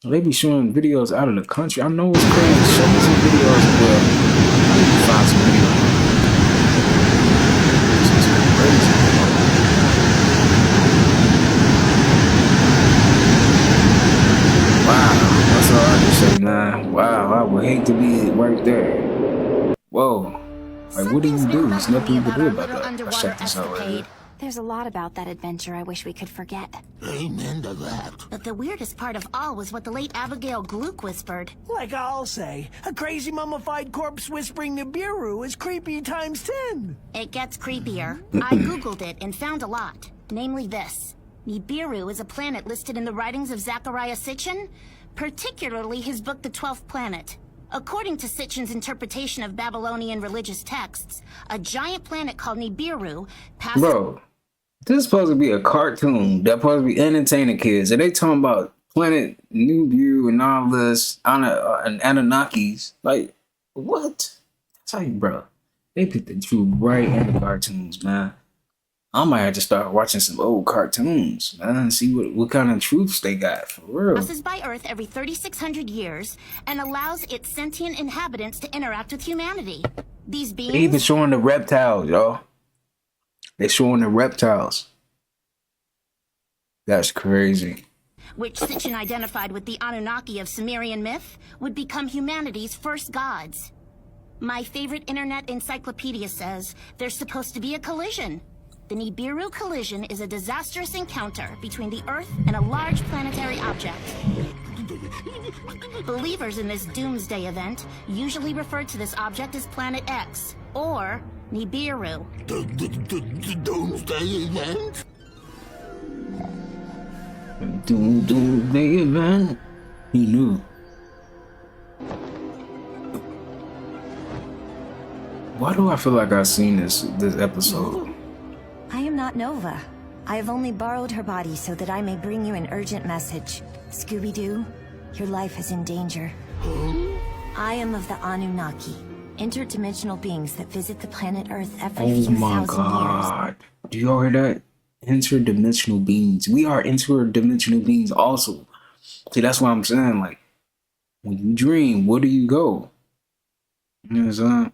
they be showing videos out of the country. I know it's crazy. Show me some videos as well. I need to find some videos. This is crazy. Wow, that's all I can say, man. Wow, I would hate to be right there. Whoa. Like, what do you do? There's nothing you can do about that. I checked this out right here. There's a lot about that adventure I wish we could forget. Amen to that. But the weirdest part of all was what the late Abigail Gluck whispered. Like I'll say, a crazy mummified corpse whispering Nibiru is creepy times 10. It gets creepier. I googled it and found a lot. Namely this. Nibiru is a planet listed in the writings of Zecharia Sitchin, particularly his book The 12th Planet. According to Sitchin's interpretation of Babylonian religious texts, a giant planet called Nibiru passed... Bro, this is supposed to be a cartoon that's supposed to be entertaining kids, and they talking about planet Nibiru and all this, and Anunnakis. Like, what? I tell you, bro, they put the truth right in the cartoons, man. I might have to start watching some old cartoons, man, and see what kind of truths they got, for real. Passes by Earth every 3,600 years and allows its sentient inhabitants to interact with humanity. These beings... They even showing the reptiles, y'all. They showing the reptiles. That's crazy. Which Sitchin identified with the Anunnaki of Sumerian myth, would become humanity's first gods. My favorite internet encyclopedia says there's supposed to be a collision. The Nibiru collision is a disastrous encounter between the Earth and a large planetary object. Believers in this doomsday event usually refer to this object as Planet X, or Nibiru. Doomsday event? Doomsday event? He knew. Why do I feel like I've seen this episode? I am not Nova. I have only borrowed her body so that I may bring you an urgent message. Scooby-Doo, your life is in danger. I am of the Anunnaki, interdimensional beings that visit the planet Earth every few thousand years. Do y'all hear that? Interdimensional beings. We are interdimensional beings also. See, that's what I'm saying. Like, when you dream, where do you go? You know what I'm saying?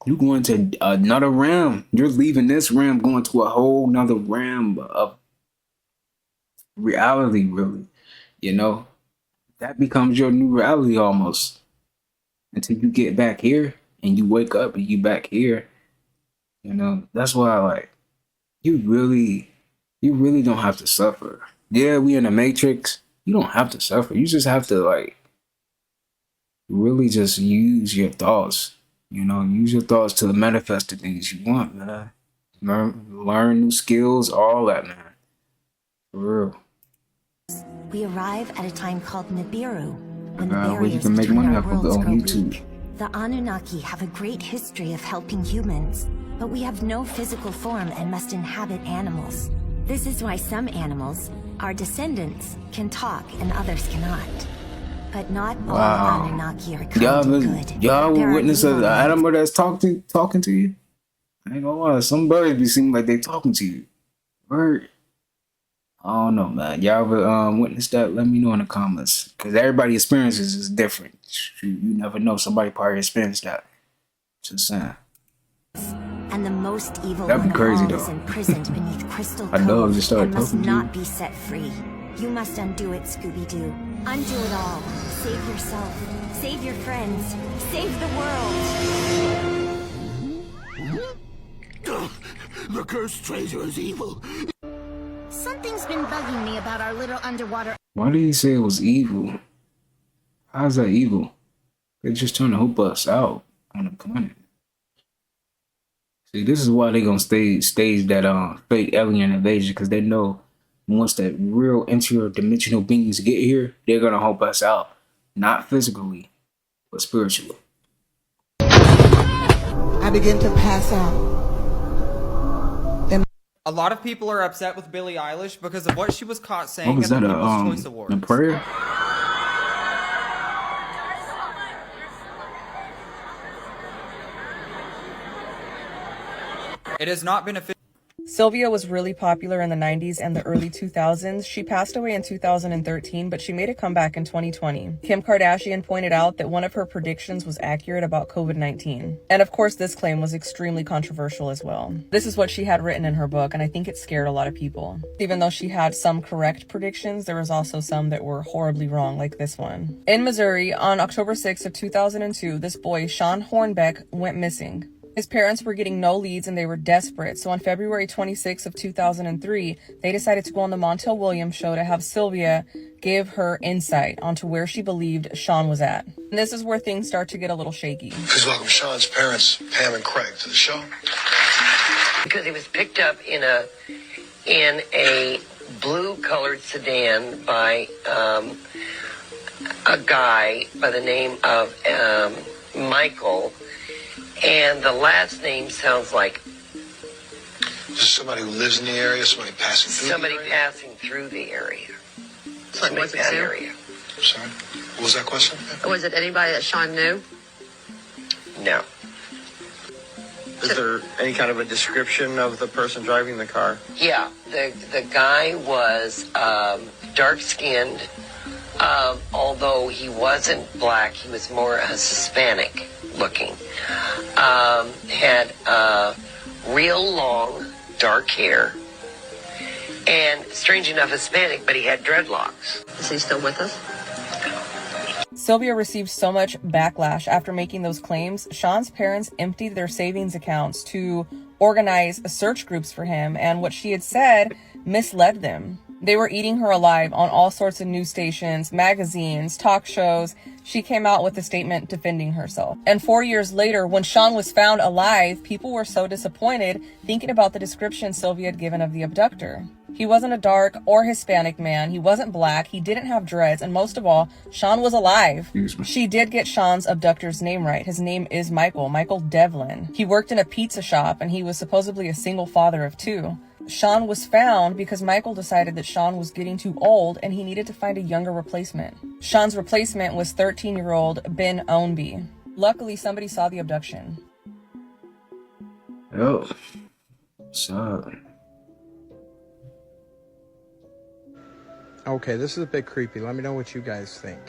You going to another realm. You're leaving this realm, going to a whole nother realm of reality, really. You know? That becomes your new reality almost. Until you get back here and you wake up and you back here. You know? That's why, like, you really don't have to suffer. Yeah, we in the Matrix. You don't have to suffer. You just have to, like, really just use your thoughts. You know, use your thoughts to manifest the things you want, man. Learn new skills, all that, man. For real. We arrive at a time called Nibiru, when Where you can make money off of it on YouTube. The Anunnaki have a great history of helping humans, but we have no physical form and must inhabit animals. This is why some animals, our descendants, can talk and others cannot. But not all Anunnaki are kind and good. Y'all witness an animal that's talking to you? I ain't gonna lie, some birds be seeming like they talking to you. Bird. I don't know, man. Y'all ever witness that? Let me know in the comments. Because everybody's experiences is different. You never know. Somebody probably experienced that. Just saying. And the most evil That'd be crazy, though. is imprisoned beneath crystal I know, cove just started and must talking to not you. be set free. You must undo it, Scooby-Doo. Undo it all. Save yourself. Save your friends. Save the world. The cursed treasure is evil. Something's been bugging me about our little underwater. Why did he say it was evil? How's that evil? They're just trying to help us out on the planet. See, this is why they gonna stage that fake alien invasion, because they know once that real interdimensional beings get here, they're gonna help us out, not physically, but spiritually. I begin to pass out. A lot of people are upset with Billie Eilish because of what she was caught saying What was at that? the People's Choice Awards. A prayer? It has not been official. Sylvia was really popular in the 90s and the early 2000s. She passed away in 2013, but she made a comeback in 2020. Kim Kardashian pointed out that one of her predictions was accurate about COVID-19. And of course, this claim was extremely controversial as well. This is what she had written in her book, and I think it scared a lot of people. Even though she had some correct predictions, there was also some that were horribly wrong, like this one. In Missouri, on October 6th of 2002, this boy, Sean Hornbeck, went missing. His parents were getting no leads and they were desperate, so on February 26th of 2003, they decided to go on the Montel Williams show to have Sylvia give her insight onto where she believed Sean was at. And this is where things start to get a little shaky. Please welcome Sean's parents, Pam and Craig, to the show. Because he was picked up in a blue-colored sedan by a guy by the name of Michael. And the last name sounds like... This is somebody who lives in the area, somebody passing through somebody the area? passing through the area. Like, was it Sue? Area. Sorry? What was that question? Was it anybody that Sean knew? No. Is there any kind of a description of the person driving the car? Yeah, the guy was dark-skinned. Although he wasn't black, he was more Hispanic looking. Had real long dark hair, and strange enough Hispanic, but he had dreadlocks. Is he still with us? Sylvia received so much backlash after making those claims. Sean's parents emptied their savings accounts to organize search groups for him, and what she had said misled them. They were eating her alive on all sorts of news stations, magazines, talk shows. She came out with a statement defending herself. And 4 years later, when Sean was found alive, people were so disappointed thinking about the description Sylvia had given of the abductor. He wasn't a dark or Hispanic man. He wasn't black. He didn't have dreads. And most of all, Sean was alive. She did get Sean's abductor's name right. His name is Michael Devlin. He worked in a pizza shop and he was supposedly a single father of 2. Sean was found because Michael decided that Sean was getting too old and he needed to find a younger replacement. Sean's replacement was 13-year-old Ben Ownby. Luckily, somebody saw the abduction. Yo, what's up? Okay, this is a bit creepy. Let me know what you guys think.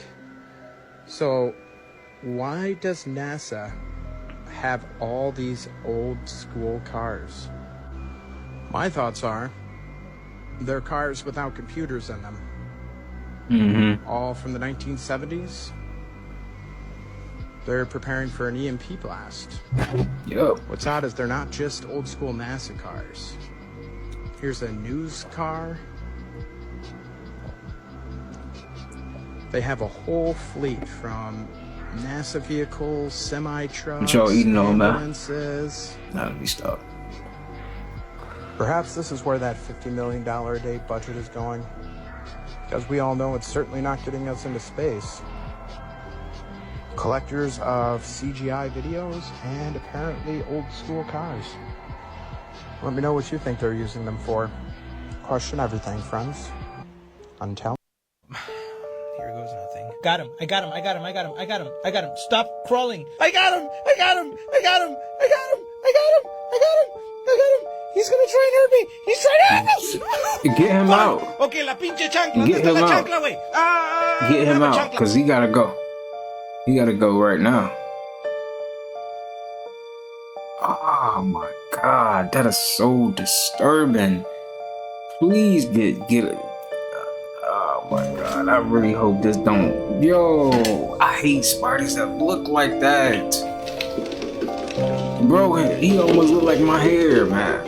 So, why does NASA have all these old school cars? My thoughts are, they're cars without computers in them. All from the 1970s. They're preparing for an EMP blast. Yup. What's odd is they're not just old school NASA cars. Here's a news car. They have a whole fleet from NASA vehicles, semi-trucks, What y'all eating on, man? ambulances. Nah, let me stop. Perhaps this is where that $50 million a day budget is going. Because we all know it's certainly not getting us into space. Collectors of CGI videos and apparently old school cars. Let me know what you think they're using them for. Question everything, friends. Until. Here goes nothing. Got him. I got him. I got him. I got him. I got him. I got him. Stop crawling. I got him. I got him. I got him. I got him. I got him. I got him. I got him. He's gonna try and hurt me. He's trying to hurt us. Get him out. Okay, la pinche chancla. Get him la out. chancla, güey. Get him out, because he gotta go. He gotta go right now. Oh my God, that is so disturbing. Please get it. Oh my God, I really hope this don't. Yo, I hate spiders that look like that. Bro, he almost look like my hair, man.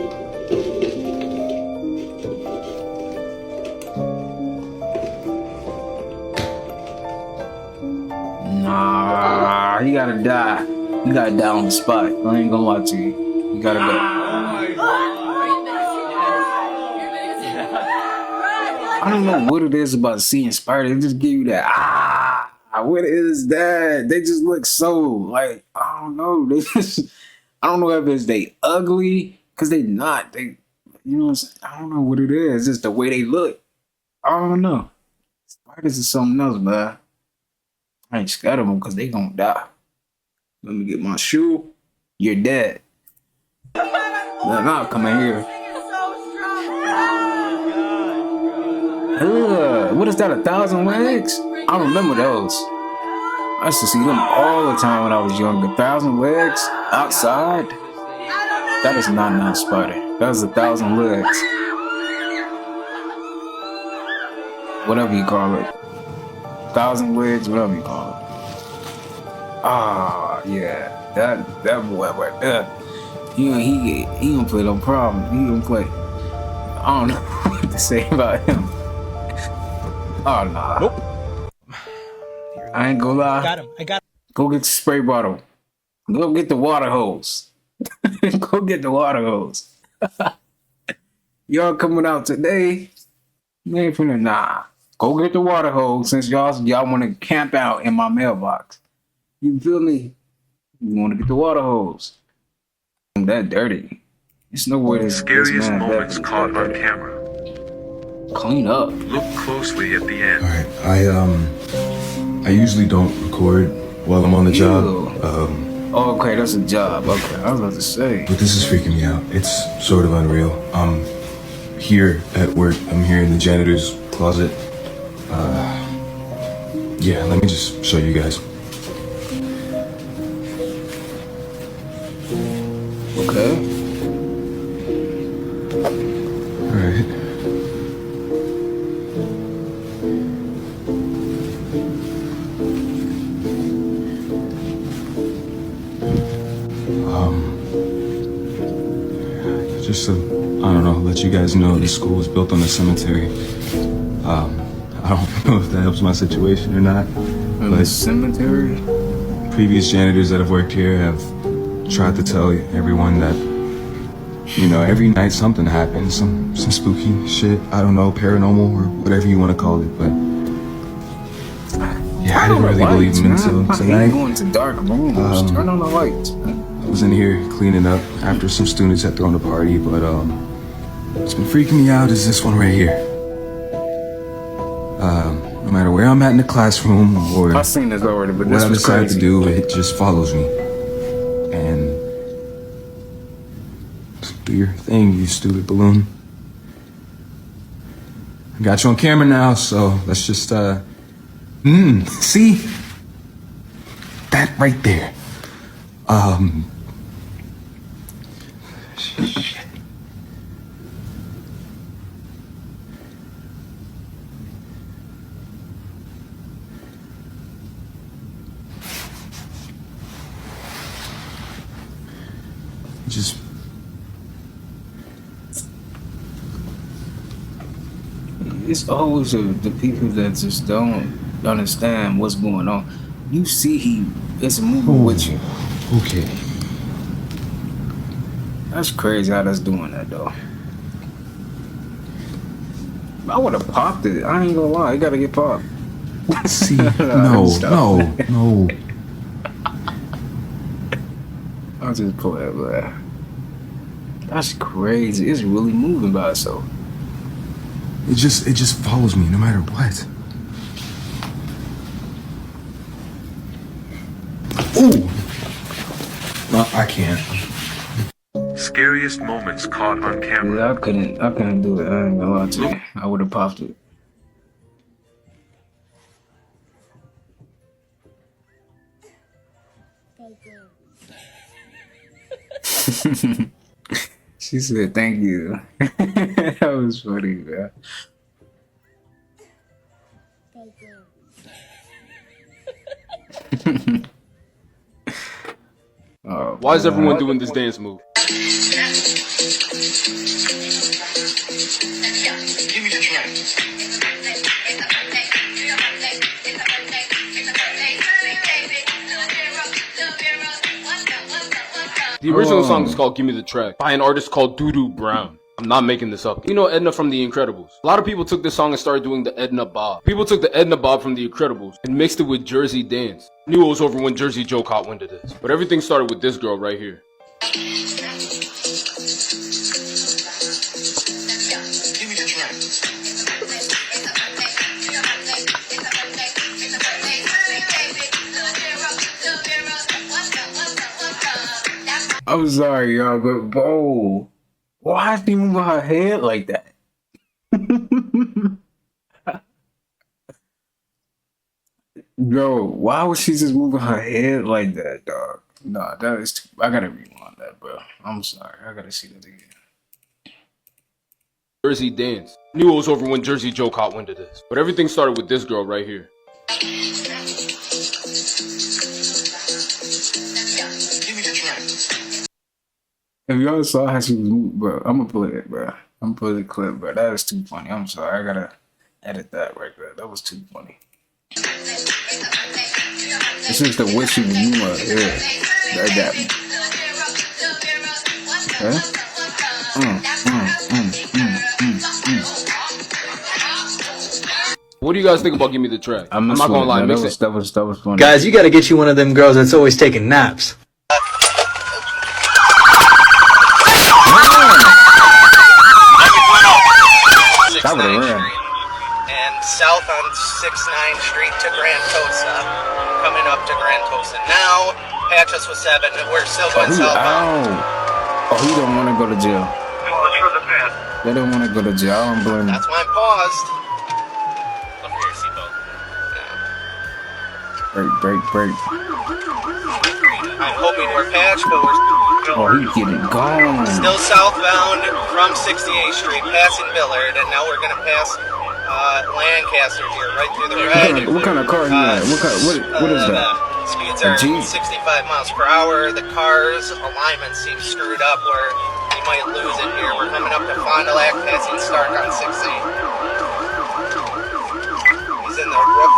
Nah, he gotta die. You gotta die on the spot. I ain't gonna lie to you. You gotta go. I don't know what it is about seeing spiders. They just give you that what is that? They just look so like I don't know. They just I don't know if it's they ugly because they not. They you know what I'm saying? I don't know what it is. It's just the way they look. I don't know. Spiders is something else, man. I ain't scared of them because they gonna die. Let me get my shoe. You're dead. Nah, come in here. What is that, 1,000 legs? I remember those. I used to see them all the time when I was younger. 1,000 legs outside. That is not a spider. That is 1,000 legs. Whatever you call it. 1,000 legs, whatever you call it. Ah, yeah. That boy right there. He don't play no problem. He don't play. I don't know what to say about him. Oh nah. Nope. I ain't gonna lie. Got him. I got him. Go get the spray bottle. Go get the water hose. Go get the water hose. Y'all coming out today? You ain't finna nah. Go get the water hose since y'all wanna camp out in my mailbox. You feel me? You wanna get the water hose. I'm that dirty. It's no way this Scariest man moments caught on camera. Clean up. Look closely at the end. Alright, I usually don't record while I'm on the job. Oh, okay, that's a job. Okay, I was about to say. But this is freaking me out. It's sort of unreal. I'm here at work. I'm here in the janitor's closet. Yeah, let me just show you guys. Okay. Alright. Just to, I don't know, let you guys know the school was built on a cemetery. I don't know if that helps my situation or not. But cemetery? Previous janitors that have worked here have tried to tell everyone that, you know, every night something happens, some spooky shit. I don't know, paranormal or whatever you want to call it, but yeah, I didn't really believe them until tonight. Going to dark rooms. Turn on the lights. I was in here cleaning up after some students had thrown a party, but what's been freaking me out is this one right here. No matter where I'm at in the classroom or I've seen this already, but what I decide to do, it just follows me. And do your thing, you stupid balloon. I got you on camera now, so let's just, see? That right there. Shit. Just it's always the people that just don't understand what's going on. You see it's moving with you. Okay. That's crazy how that's doing that though. I would have popped it. I ain't gonna lie, it gotta get popped. See, no. I'll just pull that back. That's crazy. It's really moving by itself. It just follows me no matter what. Ooh! No, I can't. Scariest moments caught on camera. Yeah, I couldn't do it. I ain't gonna lie to you. I would have popped it. She said thank you. That was funny, man. Oh, why is everyone doing this dance move? Give me the track. The original song is called Give Me the Track by an artist called Doo Brown. I'm not making this up. You know Edna from The Incredibles? A lot of people took this song and started doing the Edna Bob. People took the Edna Bob from The Incredibles and mixed it with Jersey Dance. Knew it was over when Jersey Joe caught wind of this. But everything started with this girl right here. Give me the track. I'm sorry, y'all, but bro, why is she moving her head like that? Bro, why was she just moving her head like that, dog? Nah, that is too. I gotta rewind that, bro. I'm sorry, I gotta see that again. Jersey Dance. Knew it was over when Jersey Joe caught wind of this. But everything started with this girl right here. If y'all saw how she was moving, bro, I'm gonna play it, bro. I'm gonna play the clip, bro. That is too funny. I'm sorry, I gotta edit that right there. That was too funny. It's just the way she was moving her head. That got me. Huh? What do you guys think about Give Me the Track? I'm not gonna lie, mix it. That was funny. Guys, you gotta get you one of them girls that's always taking naps. And south on 69th Street to Grand Tosa, coming up to Grand Tosa. Now, patch us with 7, we're still going southbound. Oh, he don't want to go to jail. They don't want to go to jail. I don't blame him. That's why I'm paused. Look for your seatbelt. Break. I'm hoping we're patched, but we're he getting gone. still southbound from 68th Street, passing Billard, and now we're gonna pass Lancaster here, right through the red. What kind of car are you in? What is that? Speeds are 65 miles per hour. The car's alignment seems screwed up where you might lose it here. We're coming up to Fond du Lac, passing Stark on 60. He's in the roof.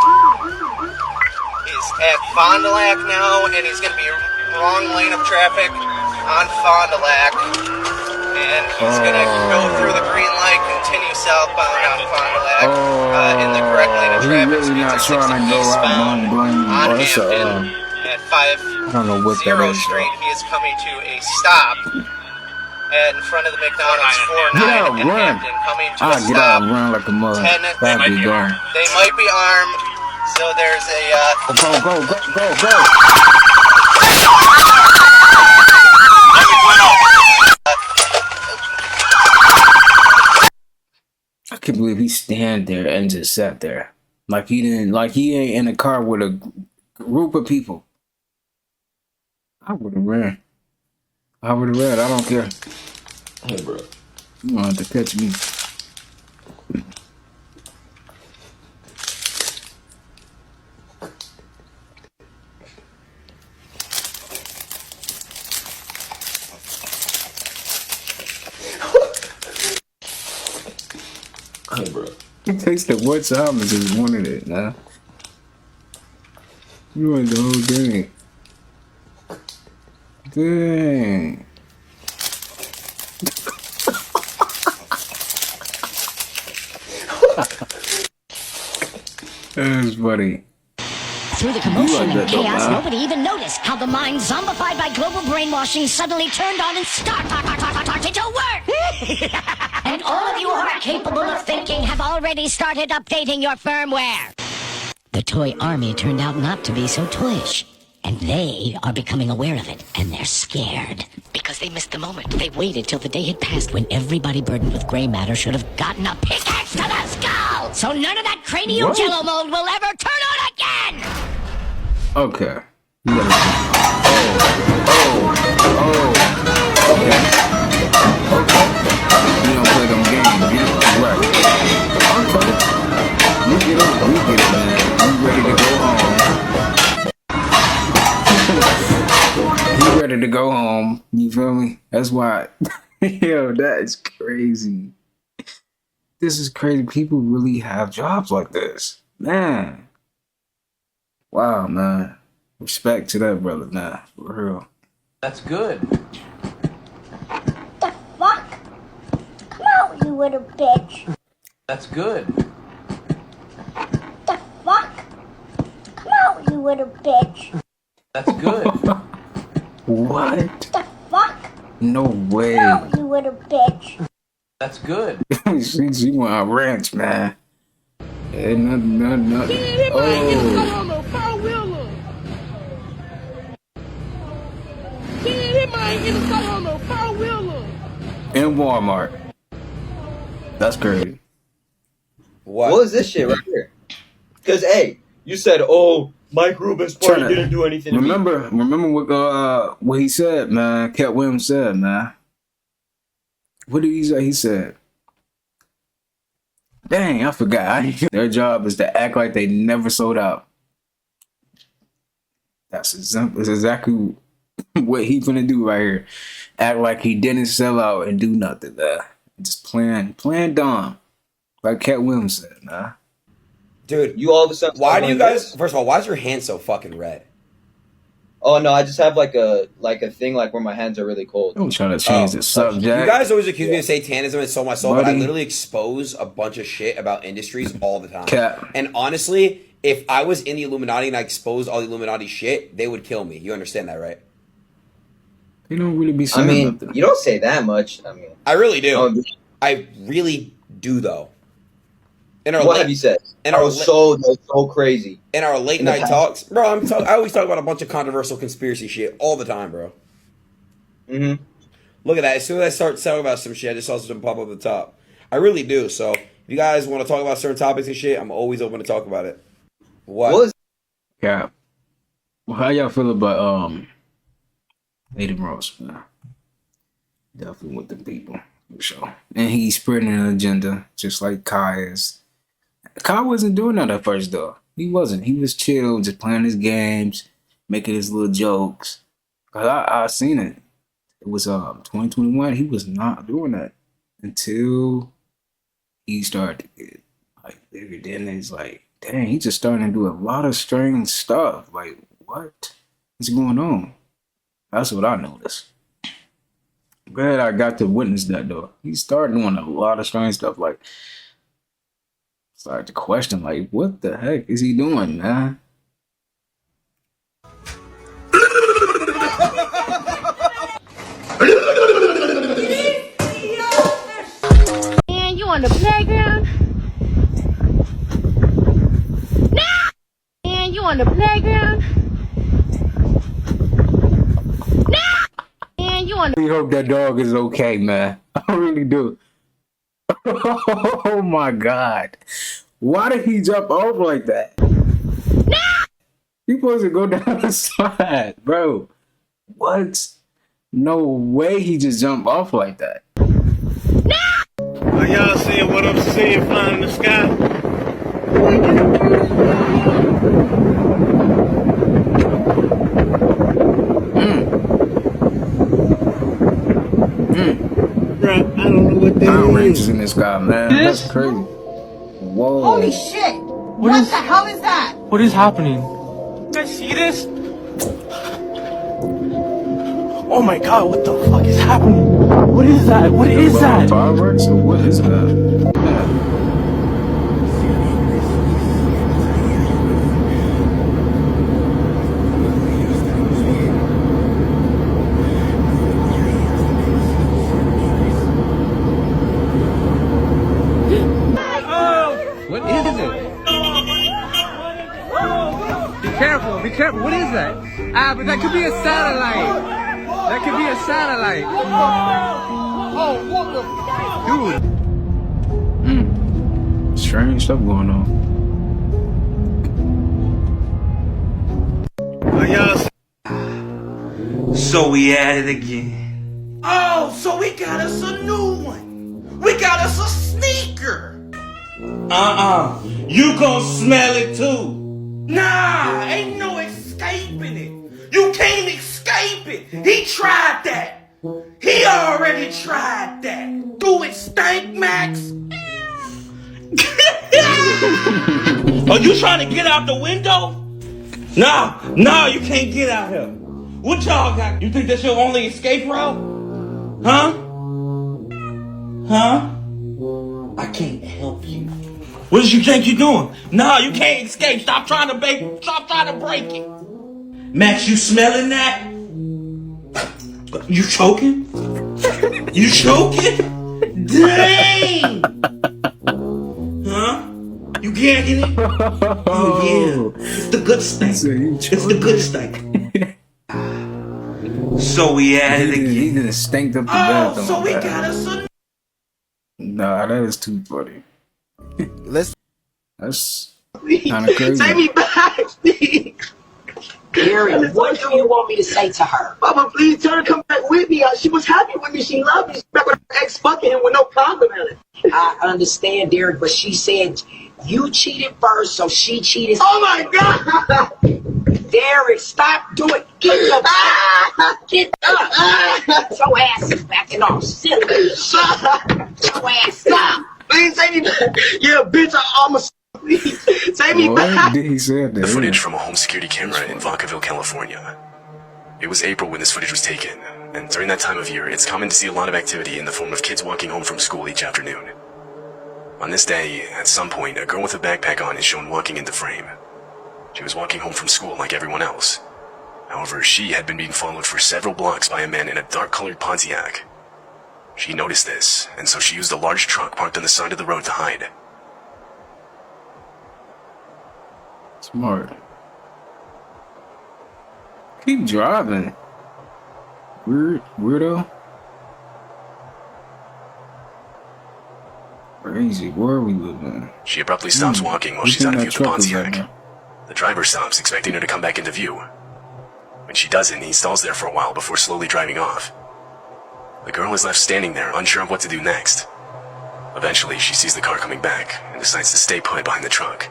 He's at Fond du Lac now, and he's going to be wrong lane of traffic on Fond du Lac. And he's going to go through the green light, continue southbound on Fond du Lac in the correct lane of traffic. He's really not trying to go out on Hampton at 50 Street. He is coming to a stop in front of the McDonald's 49 in Hampton, coming to a get stop. out and run like a mother. They might be armed, so there's a go. I can't believe he stand there and just sat there. Like he ain't in a car with a group of people. I would have ran. I don't care. Hey, bro. You don't have to catch me. Hey, bro. He tasted what time and just wanted it, nah. You want the whole thing. Dang. That's funny. Through the commotion and chaos, nobody even noticed how the mind zombified by global brainwashing suddenly turned on and started to work. And all of you who are capable of thinking have already started updating your firmware. The toy army turned out not to be so toyish. And they are becoming aware of it, and they're scared. Because they missed the moment. They waited till the day had passed when everybody burdened with gray matter should have gotten a pickaxe to the skull! So none of that cranial jello mold will ever turn on again! Okay. You gotta... Okay. You don't play them games. You don't... Right. Okay. You get it, man. You ready to go home. You ready to go home. You feel me? That's why. Yo, that is crazy. This is crazy. People really have jobs like this. Man. Wow, man. Respect to that brother, man. For real. That's good. The fuck? Come out, you little bitch. That's good. The fuck? Come out, you little bitch. That's good. What? The fuck? No way. Come out, you little bitch. That's good. she went on ranch, man. Ain't nothing. Oh. In Walmart. That's crazy. What was this shit right here? Because, hey, you said, oh, Mike Rubin's party didn't do anything to me. Remember what he said, man. Cat Williams said, man. What did he say? He said, dang, I forgot. Their job is to act like they never sold out. That's exactly what he finna do right here. Act like he didn't sell out and do nothing, man. Just playing dumb. Like Cat Williams said, nah. Dude, you all of a sudden. Why do you guys? First of all, why is your hand so fucking red? Oh no, I just have like a thing like where my hands are really cold. I'm trying to change the subject. You guys always accuse me of satanism and so my soul, but I literally expose a bunch of shit about industries all the time. Cap. And honestly, if I was in the Illuminati and I exposed all the Illuminati shit, they would kill me. You understand that, right? You don't really be saying nothing. You don't say that much. I mean, I really do. I really do, though. What have you said? So crazy. In our late night talks, bro. I always talk about a bunch of controversial conspiracy shit all the time, bro. Mm-hmm. Look at that. As soon as I start talking about some shit, I just saw something pop up at the top. I really do. So if you guys want to talk about certain topics and shit, I'm always open to talk about it. What? Yeah. Well, how y'all feel about Aiden Ross, man? Definitely with the people, for sure. And he's spreading an agenda, just like Kai is. Kai wasn't doing that at first, though. He wasn't. He was chill, just playing his games, making his little jokes. Cause I seen it. It was 2021. He was not doing that until he started to get like bigger. Then he's like, dang, he just starting to do a lot of strange stuff. Like, what is going on? That's what I noticed. Glad I got to witness that, though. He started doing a lot of strange stuff. Like, started to question, like, what the heck is he doing, man? Man, you on the playground? No! Man, you on the playground? No! Man, you on the... We hope that dog is okay, man. I really do. Oh my God. Why did he jump off like that? He supposed to go down the slide, bro. What? No way he just jumped off like that. Are y'all seeing what I'm seeing flying in the sky? Bro, I don't know what that Power is. Rangers in this guy, man. That's crazy. Whoa. Holy shit! What the hell is that? What is happening? I see this? Oh my God, what the fuck is happening? What is that? What is that? Fireworks or what is that? Yeah. What is it? Be careful, be careful. What is that? Ah, but that could be a satellite. That could be a satellite. Oh, what the Dude. Strange stuff going on. So we at it again. Oh, so we got us a new one. We got us a sneaker. You gon' smell it too. Nah, ain't no escaping it. You can't escape it. He tried that. He already tried that. Do it stink, Max? Are you trying to get out the window? No, you can't get out here. What y'all got? You think that's your only escape route? Huh? I can't help you. What did you think you're doing? No, you can't escape. Stop trying to break it. Max, you smelling that? You choking? You choking? Dang! Huh? You gagging it? Oh yeah. It's the good stank. It's the good stank. So we at it again. He just stanked up the bathroom. So we got us a... Nah, that is too funny. That's kind of crazy. Take me back, Steve. Gary, what do you want me to say to her? Mama, please tell her to come back with me. She was happy with me. She loved me. She's back with her ex fucking him with no problem in it. I understand, Derek, but she said you cheated first, so she cheated. Oh my God! Derek, stop doing. Get up. Get up. Your ass is backing off. Silly. Your ass stop. Please take me back. Yeah, bitch, I almost. Take me back. Did he say that? The footage from a home security camera in Vacaville, California. It was April when this footage was taken, and during that time of year, it's common to see a lot of activity in the form of kids walking home from school each afternoon. On this day, at some point, a girl with a backpack on is shown walking into frame. She was walking home from school like everyone else. However, she had been being followed for several blocks by a man in a dark-colored Pontiac. She noticed this, and so she used a large truck parked on the side of the road to hide. Smart. Keep driving. Weirdo. Crazy. Where are we living? She abruptly stops walking while she's out of view of the Pontiac. The driver stops, expecting her to come back into view. When she doesn't, he stalls there for a while before slowly driving off. The girl is left standing there, unsure of what to do next. Eventually, she sees the car coming back and decides to stay put behind the truck.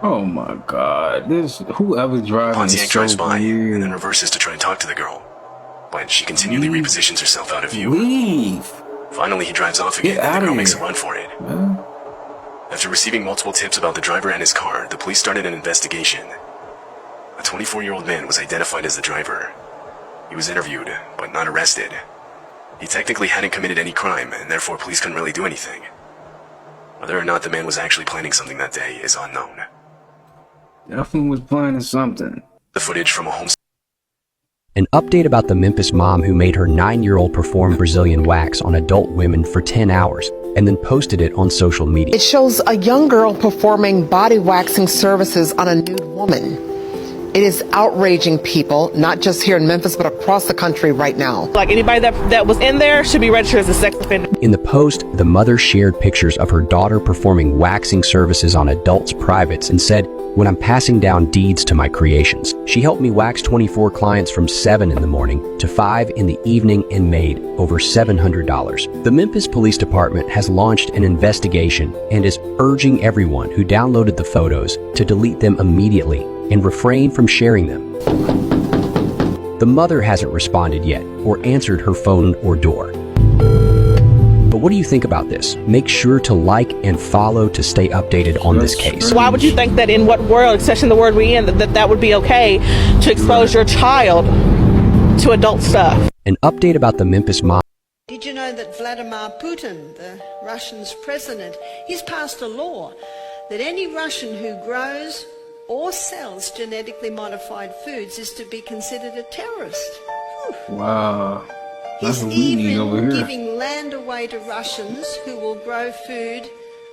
Oh my God! This whoever driving Pontiac is so drives by weird. and then reverses to try and talk to the girl, but she continually repositions herself out of view. Leave. Finally, he drives off again, and the girl makes a run for it. Man. After receiving multiple tips about the driver and his car, the police started an investigation. A 24-year-old man was identified as the driver. He was interviewed, but not arrested. He technically hadn't committed any crime, and therefore police couldn't really do anything. Whether or not the man was actually planning something that day is unknown. Definitely was planning something. The footage from a home... An update about the Memphis mom who made her 9-year-old perform Brazilian wax on adult women for 10 hours and then posted it on social media. It shows a young girl performing body waxing services on a nude woman. It is outraging people, not just here in Memphis, but across the country right now. Like anybody that was in there should be registered as a sex offender. In the post, the mother shared pictures of her daughter performing waxing services on adults' privates and said, "When I'm passing down deeds to my creations, she helped me wax 24 clients from 7 in the morning to 5 in the evening and made over $700. The Memphis Police Department has launched an investigation and is urging everyone who downloaded the photos to delete them immediately and refrain from sharing them. The mother hasn't responded yet or answered her phone or door. But what do you think about this? Make sure to like and follow to stay updated on this case. Why would you think that in what world, especially in the world we're in, that would be okay to expose your child to adult stuff? An update about the Memphis mob. Did you know that Vladimir Putin, the Russian's president, he's passed a law that any Russian who grows or sells genetically modified foods is to be considered a terrorist. Wow. That's He's what we need over even here. giving land away to Russians who will grow food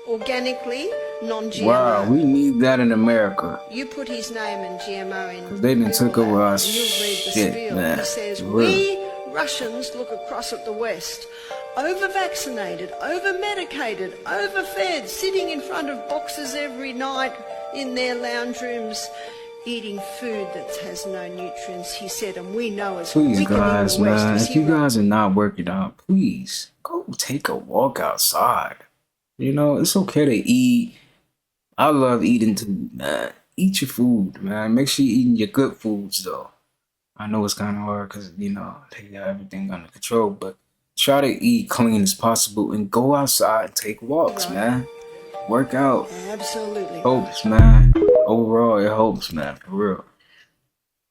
organically, non-GMO. Wow, we need that in America. You put his name and GMO in. Cause they done took over our and you'll read the shit, spiel. man. He says, For real. we Russians look across at the West, over-vaccinated, over-medicated, overfed, sitting in front of boxes every night in their lounge rooms, eating food that has no nutrients, he said, and we know as Please, wicked in the guys, West man, as if he you guys are not working out, please go take a walk outside. You know, it's okay to eat. I love eating too, man. Eat your food, man. Make sure you're eating your good foods, though. I know it's kind of hard because, you know, they got everything under control, but try to eat clean as possible and go outside and take walks, man. Work out. Absolutely. Helps, man. Overall, it helps, man, for real.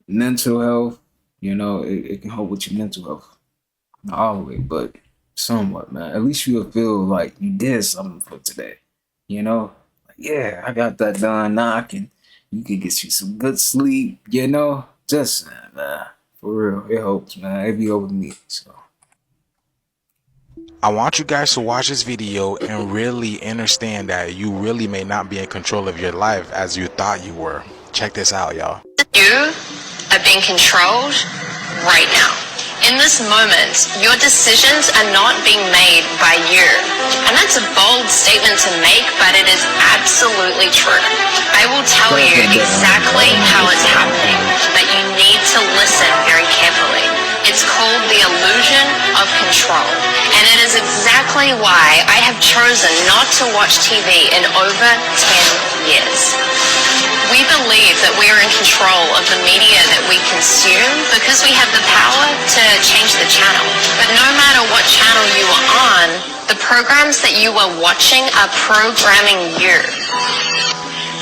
Mental health, you know, it can help with your mental health. Not all the way, but somewhat, man. At least you'll feel like you did something for today. You know? Like, yeah, I got that done. Now you can get you some good sleep, you know? Just, man, for real, it helps, man. It be over me, so. I want you guys to watch this video and really understand that you really may not be in control of your life as you thought you were. Check this out, y'all. You are being controlled right now. In this moment, your decisions are not being made by you. And that's a bold statement to make, but it is absolutely true. I will tell you exactly how it's happening, but you need to listen very carefully. It's called the illusion of control. And it is exactly why I have chosen not to watch TV in over 10 years. We believe that we are in control of the media that we consume because we have the power to change the channel. But no matter what channel you are on, the programs that you are watching are programming you.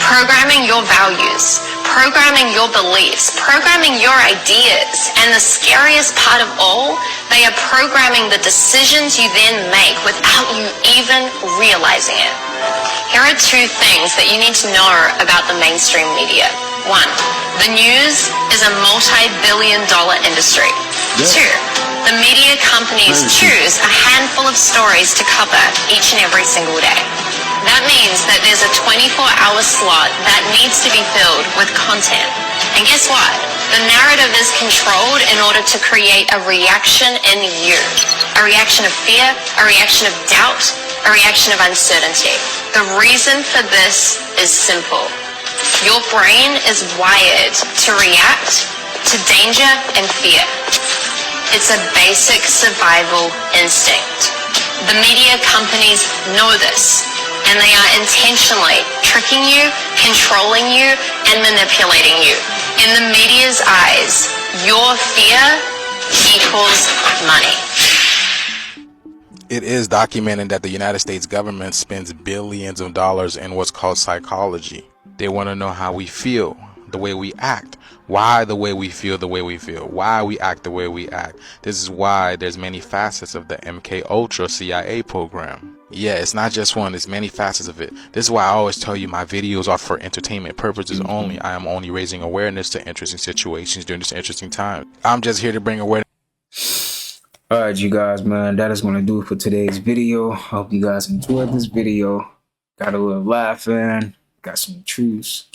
Programming your values, programming your beliefs, programming your ideas, and the scariest part of all, they are programming the decisions you then make without you even realizing it. Here are two things that you need to know about the mainstream media. One, the news is a multi-billion-dollar industry. Two, the media companies choose a handful of stories to cover each and every single day. That means that there's a 24-hour slot that needs to be filled with content. And guess what? The narrative is controlled in order to create a reaction in you. A reaction of fear, a reaction of doubt, a reaction of uncertainty. The reason for this is simple. Your brain is wired to react to danger and fear. It's a basic survival instinct. The media companies know this, and they are intentionally tricking you, controlling you, and manipulating you. In the media's eyes, your fear equals money. It is documented that the United States government spends billions of dollars in what's called psychology. They want to know how we feel, the way we act, why the way we feel the way we feel, why we act the way we act. This is why there's many facets of the MK Ultra CIA program. Yeah, it's not just one, there's many facets of it. This is why I always tell you my videos are for entertainment purposes only. I am only raising awareness to interesting situations during this interesting time. I'm just here to bring awareness. All right, you guys, man, that is going to do it for today's video. Hope you guys enjoyed this video. Got a little laughing, got some truths,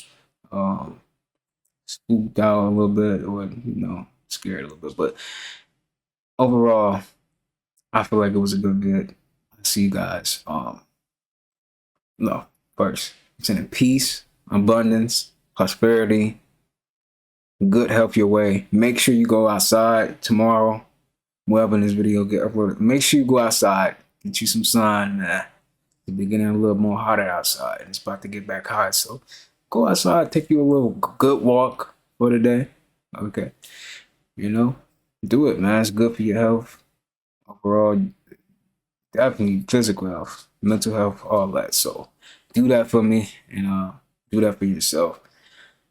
spooked out a little bit, or scared a little bit. But overall, I feel like it was a good vid. I see you guys. No, first, sending peace, abundance, prosperity, good health your way. Make sure you go outside tomorrow. Wherever this video get uploaded, make sure you go outside, get you some sun, man. It's beginning a little more hotter outside. It's about to get back hot, so go outside, take you a little good walk for the day. Okay, do it, man. It's good for your health overall, definitely physical health, mental health, all that. So do that for me, and do that for yourself.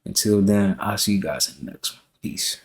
Until then, I'll see you guys in the next one. Peace.